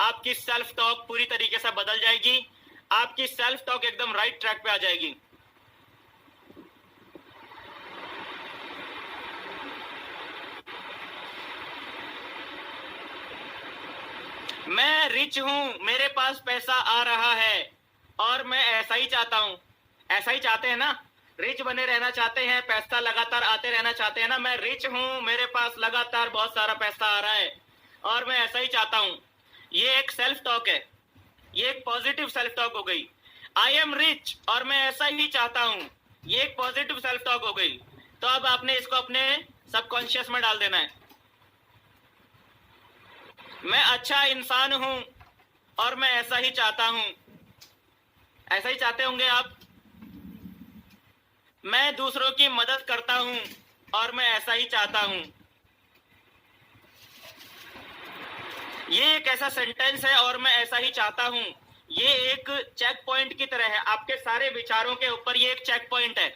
आपकी सेल्फ टॉक पूरी तरीके से बदल जाएगी, आपकी सेल्फ टॉक एकदम राइट ट्रैक पे आ जाएगी। मैं रिच हूं, मेरे पास पैसा आ रहा है और मैं ऐसा ही चाहता हूं। ऐसा ही चाहते हैं ना, रिच बने रहना चाहते हैं, पैसा लगातार आते रहना चाहते हैं ना। मैं रिच हूं, मेरे पास लगातार बहुत सारा पैसा आ रहा है और मैं ऐसा ही चाहता हूं। ये एक सेल्फ टॉक है, ये एक पॉजिटिव सेल्फ टॉक हो गई। आई एम रिच और मैं ऐसा ही चाहता हूं, ये एक पॉजिटिव सेल्फ टॉक हो गई। तो अब आपने इसको अपने सबकॉन्शियस में डाल देना है। मैं अच्छा इंसान हूं और मैं ऐसा ही चाहता हूं। ऐसा ही चाहते होंगे आप। मैं दूसरों की मदद करता हूं और मैं ऐसा ही चाहता हूं। ये एक ऐसा सेंटेंस है, और मैं ऐसा ही चाहता हूं। ये एक चेक पॉइंट की तरह है, आपके सारे विचारों के ऊपर ये एक चेक पॉइंट है।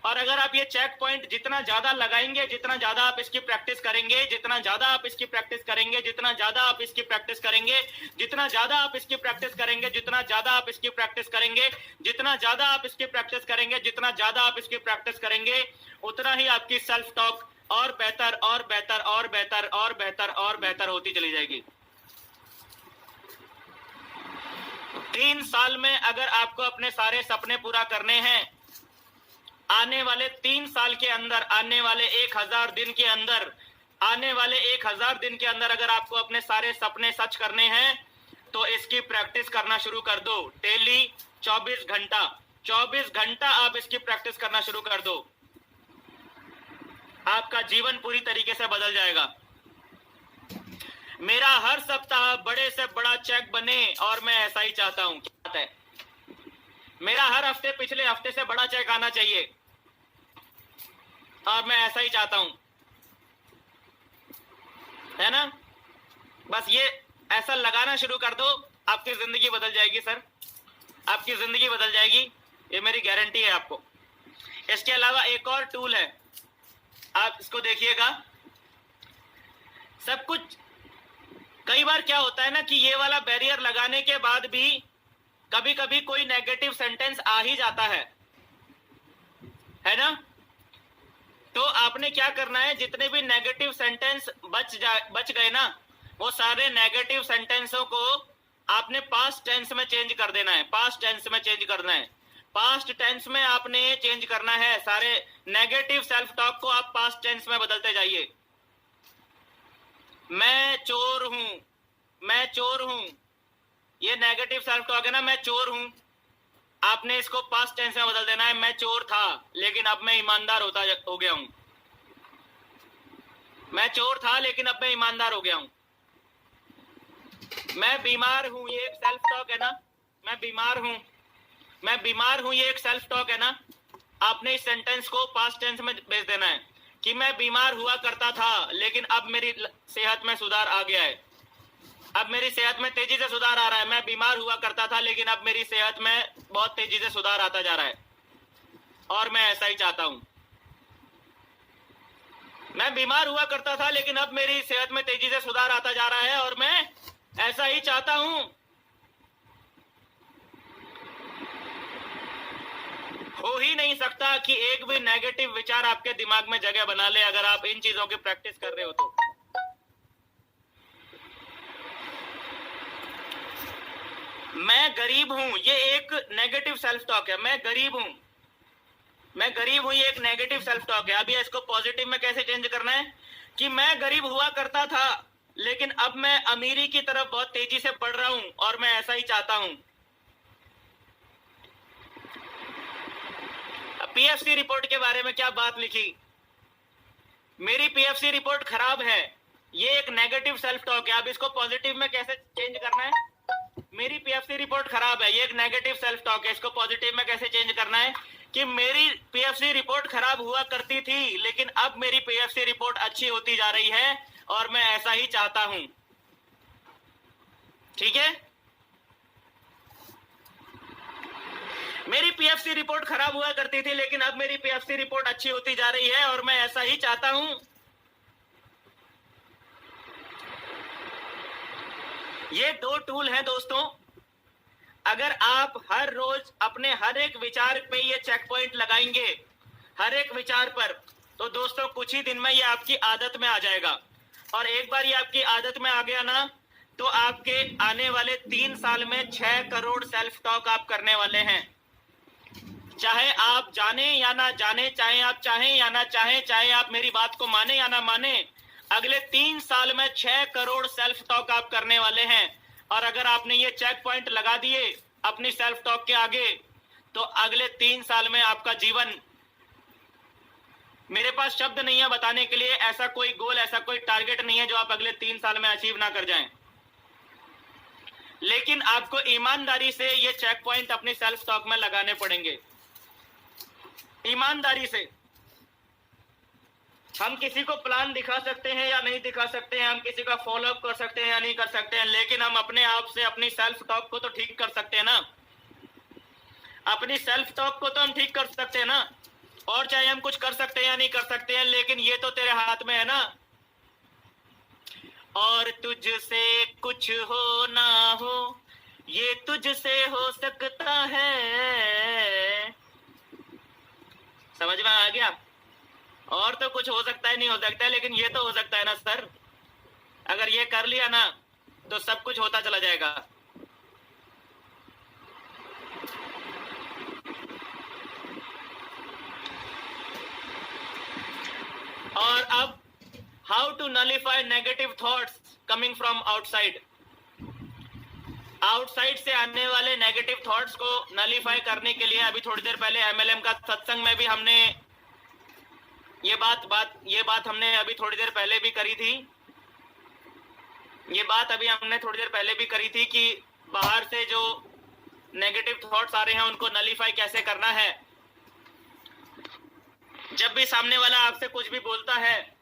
और अगर आप ये चेक पॉइंट जितना ज्यादा लगाएंगे, जितना ज्यादा आप इसकी प्रैक्टिस करेंगे, जितना ज्यादा आप इसकी प्रैक्टिस करेंगे, जितना ज्यादा आप इसकी प्रैक्टिस करेंगे, जितना ज्यादा आप इसकी प्रैक्टिस करेंगे, जितना ज्यादा आप इसकी प्रैक्टिस करेंगे, जितना ज्यादा आप इसकी प्रैक्टिस करेंगे, जितना ज्यादा आप इसकी प्रैक्टिस करेंगे, उतना ही आपकी सेल्फ टॉक और बेहतर और बेहतर और बेहतर और बेहतर और बेहतर होती चली जाएगी। 3 साल में अगर आपको अपने सारे सपने पूरा करने हैं, आने वाले 3 साल के अंदर, आने वाले 1000 दिन के अंदर, आने वाले 1000 दिन के अंदर अगर आपको अपने सारे सपने सच करने हैं, तो इसकी प्रैक्टिस करना शुरू कर दो। डेली 24 घंटा, 24 घंटा आप इसकी प्रैक्टिस करना शुरू कर दो। आपका जीवन पूरी तरीके से बदल जाएगा। मेरा हर सप्ताह बड़े से बड़ा चेक बने और मैं ऐसा ही चाहता हूं। क्या बात है? मेरा हर हफ्ते पिछले हफ्ते से बड़ा चेक आना चाहिए और मैं ऐसा ही चाहता हूं, है ना? बस ये ऐसा लगाना शुरू कर दो, आपकी जिंदगी बदल जाएगी सर, आपकी जिंदगी बदल जाएगी, ये मेरी गारंटी है आपको। इसके अलावा एक और टूल है, आप इसको देखिएगा। सब कुछ, कई बार क्या होता है ना कि ये वाला बैरियर लगाने के बाद भी कभी कभी कोई नेगेटिव सेंटेंस आ ही जाता है ना? तो आपने क्या करना है, जितने भी नेगेटिव सेंटेंस बच गए ना, वो सारे नेगेटिव सेंटेंसों को आपने पास्ट टेंस में चेंज कर देना है। पास्ट टेंस में चेंज करना है, पास्ट टेंस में आपने चेंज करना है। सारे नेगेटिव सेल्फ टॉक को आप पास्ट टेंस में बदलते जाइए। मैं चोर हूं, मैं चोर हूं, ये नेगेटिव सेल्फ टॉक है ना, मैं चोर हूं। आपने इसको पास्ट टेंस में बदल देना है, मैं चोर था लेकिन अब मैं ईमानदार हो गया हूं। मैं चोर था लेकिन अब मैं ईमानदार हो गया हूं। मैं बीमार हूं, ये एक सेल्फ टॉक है ना, मैं बीमार हूं, मैं बीमार हूं, ये एक सेल्फ टॉक है ना। आपने इस सेंटेंस को पास्ट टेंस में भेज देना है कि मैं बीमार हुआ करता था लेकिन अब मेरी सेहत में सुधार आ गया है, अब मेरी सेहत में तेजी से सुधार आ रहा है। मैं बीमार हुआ करता था लेकिन अब मेरी सेहत में बहुत तेजी से सुधार आता जा रहा है और मैं ऐसा ही चाहता हूं। मैं बीमार हुआ करता था लेकिन अब मेरी सेहत में तेजी से सुधार आता जा रहा है और मैं ऐसा ही चाहता हूं। हो ही नहीं सकता कि एक भी नेगेटिव विचार आपके दिमाग में जगह बना ले अगर आप इन चीजों की प्रैक्टिस कर रहे हो तो। मैं गरीब हूं, ये एक नेगेटिव सेल्फ टॉक है। मैं गरीब हूं, मैं गरीब हूं, ये एक नेगेटिव सेल्फ टॉक है। अभी इसको पॉजिटिव में कैसे चेंज करना है कि मैं गरीब हुआ करता था लेकिन अब मैं अमीरी की तरफ बहुत तेजी से बढ़ रहा हूं और मैं ऐसा ही चाहता हूं। पीएफसी रिपोर्ट के बारे में क्या बात लिखी, मेरी पीएफसी रिपोर्ट खराब है, ये एक नेगेटिव सेल्फ टॉक है। अब इसको पॉजिटिव में कैसे चेंज करना है, मेरी पीएफसी रिपोर्ट खराब है, ये एक नेगेटिव सेल्फ टॉक है, इसको पॉजिटिव में कैसे चेंज करना है कि मेरी पीएफसी रिपोर्ट खराब हुआ करती थी लेकिन अब मेरी पीएफसी रिपोर्ट अच्छी होती जा रही है और मैं ऐसा ही चाहता हूं। ठीक है, मेरी पीएफसी रिपोर्ट खराब हुआ करती थी लेकिन अब मेरी पीएफसी रिपोर्ट अच्छी होती जा रही है और मैं ऐसा ही चाहता हूं। ये दो टूल हैं दोस्तों, अगर आप हर रोज अपने हर एक विचार पे ये चेक पॉइंट लगाएंगे, हर एक विचार पर, तो दोस्तों कुछ ही दिन में ये आपकी आदत में आ जाएगा। और एक बार ये आपकी आदत में आ गया ना तो आपके आने वाले 3 साल में 6 करोड़ सेल्फ टॉक आप करने वाले हैं। चाहे आप जाने या ना जाने, चाहे आप चाहें या ना चाहें, चाहे आप मेरी बात को माने या ना माने, अगले 3 साल में 6 करोड़ सेल्फ टॉक आप करने वाले हैं। और अगर आपने ये चेक पॉइंट लगा दिए अपनी सेल्फ टॉक के आगे तो अगले 3 साल में आपका जीवन, मेरे पास शब्द नहीं है बताने के लिए, ऐसा कोई गोल, ऐसा कोई टारगेट नहीं है जो आप अगले 3 साल में अचीव ना कर जाएं। लेकिन आपको ईमानदारी से ये चेक पॉइंट अपनी सेल्फ टॉक में लगाने पड़ेंगे, ईमानदारी से। हम किसी को प्लान दिखा सकते हैं या नहीं दिखा सकते हैं, हम किसी का फॉलो अप कर सकते हैं या नहीं कर सकते हैं, लेकिन हम अपने आप से अपनी सेल्फ टॉक को तो ठीक कर सकते हैं ना, अपनी सेल्फ टॉक को तो हम ठीक कर सकते हैं ना। और चाहे हम कुछ कर सकते हैं या नहीं कर सकते हैं, लेकिन ये तो तेरे हाथ में है ना। और तुझसे कुछ हो ना हो ये तुझसे हो सकता है, समझ में आ गया। और तो कुछ हो सकता है नहीं हो सकता है, लेकिन ये तो हो सकता है ना सर। अगर ये कर लिया ना तो सब कुछ होता चला जाएगा। और अब how to nullify negative thoughts coming from outside. Outside से आने वाले नेगेटिव थॉट्स को नलिफाई करने के लिए अभी थोड़ी देर पहले एमएलएम का सत्संग में भी हमने ये बात हमने अभी थोड़ी देर पहले भी करी थी। ये बात अभी हमने थोड़ी देर पहले भी करी थी कि बाहर से जो नेगेटिव थॉट्स आ रहे हैं उनको नलिफाई कैसे करना है। जब भी सामने वाला आपसे कुछ भी बोलता है,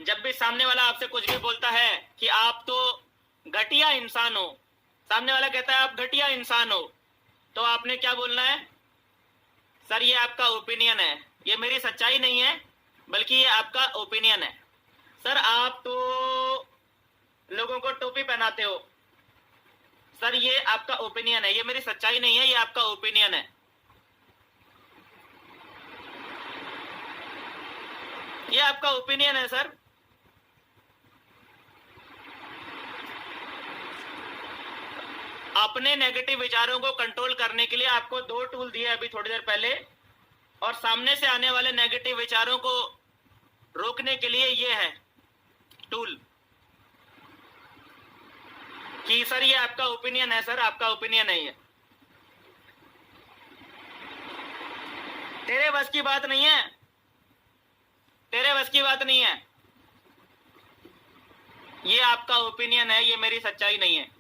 जब भी सामने वाला आपसे कुछ भी बोलता है कि आप तो घटिया इंसान हो, सामने वाला कहता है आप घटिया इंसान हो, तो आपने क्या बोलना है, सर ये आपका ओपिनियन है, ये मेरी सच्चाई नहीं है बल्कि ये आपका ओपिनियन है। सर आप तो लोगों को टोपी पहनाते हो, सर ये आपका ओपिनियन है, ये मेरी सच्चाई नहीं है, ये आपका ओपिनियन है। ये आपका ओपिनियन है सर। अपने नेगेटिव विचारों को कंट्रोल करने के लिए आपको 2 टूल दिए अभी थोड़ी देर पहले, और सामने से आने वाले नेगेटिव विचारों को रोकने के लिए ये है टूल कि सर ये आपका ओपिनियन है, सर आपका ओपिनियन है, ये तेरे बस की बात नहीं है, तेरे बस की बात नहीं है, ये आपका ओपिनियन है, ये मेरी सच्चाई नहीं है।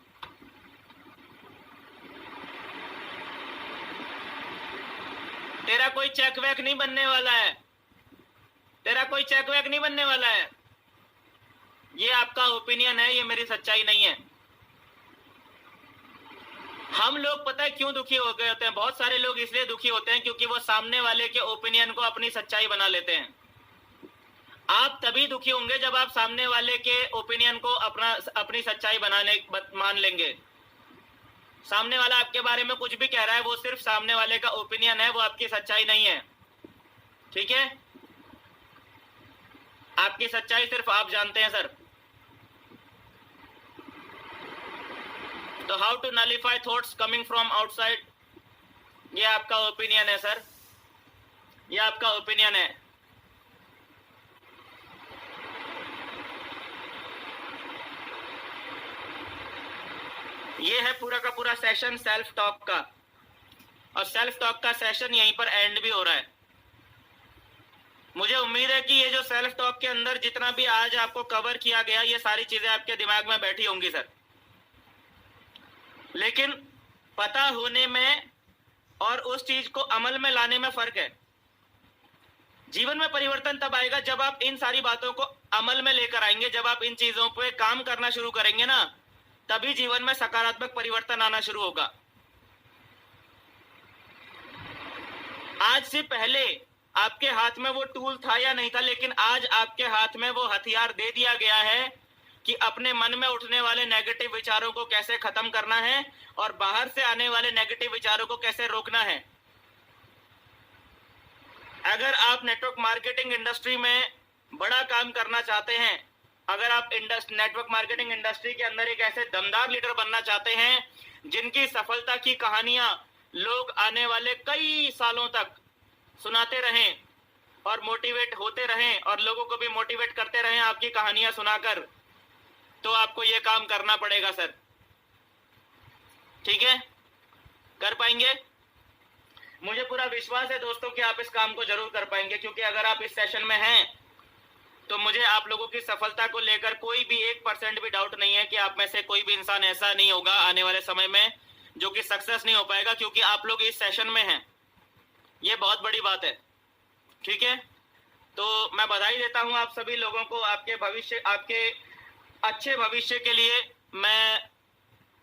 तेरा कोई चेक वैक नहीं बनने वाला है, तेरा कोई चेक वैक नहीं बनने वाला है, ये आपका ओपिनियन है, ये मेरी सच्चाई नहीं है। हम लोग पता है क्यों दुखी हो गए होते हैं, बहुत सारे लोग इसलिए दुखी होते हैं क्योंकि वो सामने वाले के ओपिनियन को अपनी सच्चाई बना लेते हैं। आप तभी दुखी होंगे जब आप सामने वाले के ओपिनियन को अपनी सच्चाई मान लेंगे। सामने वाला आपके बारे में कुछ भी कह रहा है, वो सिर्फ सामने वाले का ओपिनियन है, वो आपकी सच्चाई नहीं है। ठीक है, आपकी सच्चाई सिर्फ आप जानते हैं सर। तो how to nullify thoughts coming from outside, ये आपका ओपिनियन है सर, ये आपका ओपिनियन है। ये है पूरा का पूरा सेशन सेल्फ टॉक का, और सेल्फ टॉक का सेशन यहीं पर एंड भी हो रहा है। मुझे उम्मीद है कि ये जो सेल्फ टॉक के अंदर जितना भी आज आपको कवर किया गया, ये सारी चीजें आपके दिमाग में बैठी होंगी सर, लेकिन पता होने में और उस चीज को अमल में लाने में फर्क है। जीवन में परिवर्तन तब आएगा जब आप इन सारी बातों को अमल में लेकर आएंगे, जब आप इन चीजों पे काम करना शुरू करेंगे ना, तभी जीवन में सकारात्मक परिवर्तन आना शुरू होगा। आज से पहले आपके हाथ में वो टूल था या नहीं था, लेकिन आज आपके हाथ में वो हथियार दे दिया गया है कि अपने मन में उठने वाले नेगेटिव विचारों को कैसे खत्म करना है और बाहर से आने वाले नेगेटिव विचारों को कैसे रोकना है। अगर आप नेटवर्क मार्केटिंग इंडस्ट्री में बड़ा काम करना चाहते हैं, अगर आप नेटवर्क मार्केटिंग इंडस्ट्री के अंदर एक ऐसे दमदार लीडर बनना चाहते हैं जिनकी सफलता की कहानियां लोग आने वाले कई सालों तक सुनाते रहें और मोटिवेट होते रहें और लोगों को भी मोटिवेट करते रहें आपकी कहानियां सुनाकर, तो आपको ये काम करना पड़ेगा सर। ठीक है, कर पाएंगे? मुझे पूरा विश्वास है दोस्तों कि आप इस काम को जरूर कर पाएंगे, क्योंकि अगर आप इस सेशन में हैं तो मुझे आप लोगों की सफलता को लेकर कोई भी 1% भी डाउट नहीं है कि आप में से कोई भी इंसान ऐसा नहीं होगा आने वाले समय में जो कि सक्सेस नहीं हो पाएगा, क्योंकि आप लोग इस सेशन में हैं। ये बहुत बड़ी बात है। ठीक है, तो मैं बधाई देता हूं आप सभी लोगों को, आपके भविष्य, आपके अच्छे भविष्य के लिए मैं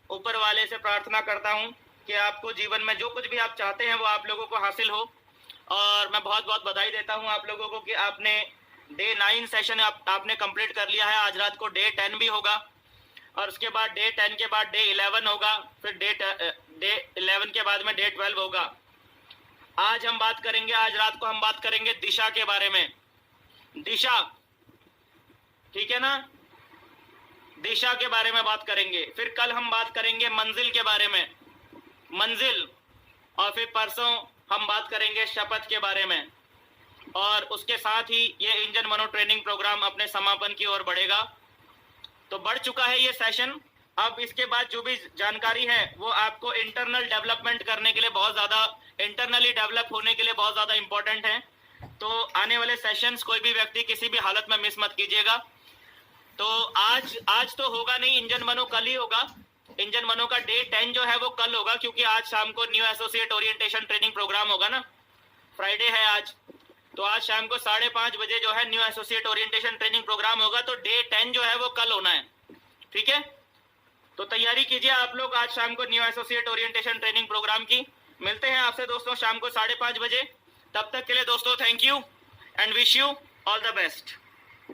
ऊपर वाले से प्रार्थना करता हूं कि आपको जीवन में जो कुछ भी आप चाहते हैं वो आप लोगों को हासिल हो। और मैं बहुत बहुत बधाई देता हूं आप लोगों को कि आपने डे 9 सेशन आपने कंप्लीट कर लिया है। आज रात को डे 10 भी होगा और उसके बाद डे 10 के बाद डे 11 होगा, फिर डे 11 के बाद में डे 12 होगा। आज हम बात करेंगे, आज रात को हम बात करेंगे दिशा के बारे में। दिशा, ठीक है ना, दिशा के बारे में बात करेंगे। फिर कल हम बात करेंगे मंजिल के बारे में, मंजिल। और फिर परसों हम बात करेंगे शपथ के बारे में। और उसके साथ ही ये इंजन मनो ट्रेनिंग प्रोग्राम अपने समापन की ओर बढ़ेगा। तो बढ़ चुका है ये सेशन। अब इसके बाद जो भी जानकारी है वो आपको इंटरनल डेवलपमेंट करने के लिए बहुत ज़्यादा, इंटरनली डेवलप होने के लिए बहुत ज़्यादा इंपॉर्टेंट है। तो आने वाले सेशंस कोई भी व्यक्ति किसी भी हालत में मिस मत कीजिएगा। तो आज तो होगा नहीं इंजन मनो, कल ही होगा। इंजन मनो का डे 10 जो है वो कल होगा, क्योंकि आज शाम को new associate orientation training program होगा ना, फ्राइडे है आज। तो आज शाम को 5:30 बजे जो है new associate orientation training program होगा। तो डे 10 जो है वो कल होना है। ठीक है, तो तैयारी कीजिए आप लोग आज शाम को new associate orientation training program की। मिलते हैं आपसे दोस्तों शाम को 5:30 बजे। तब तक के लिए दोस्तों thank you and wish you all the best.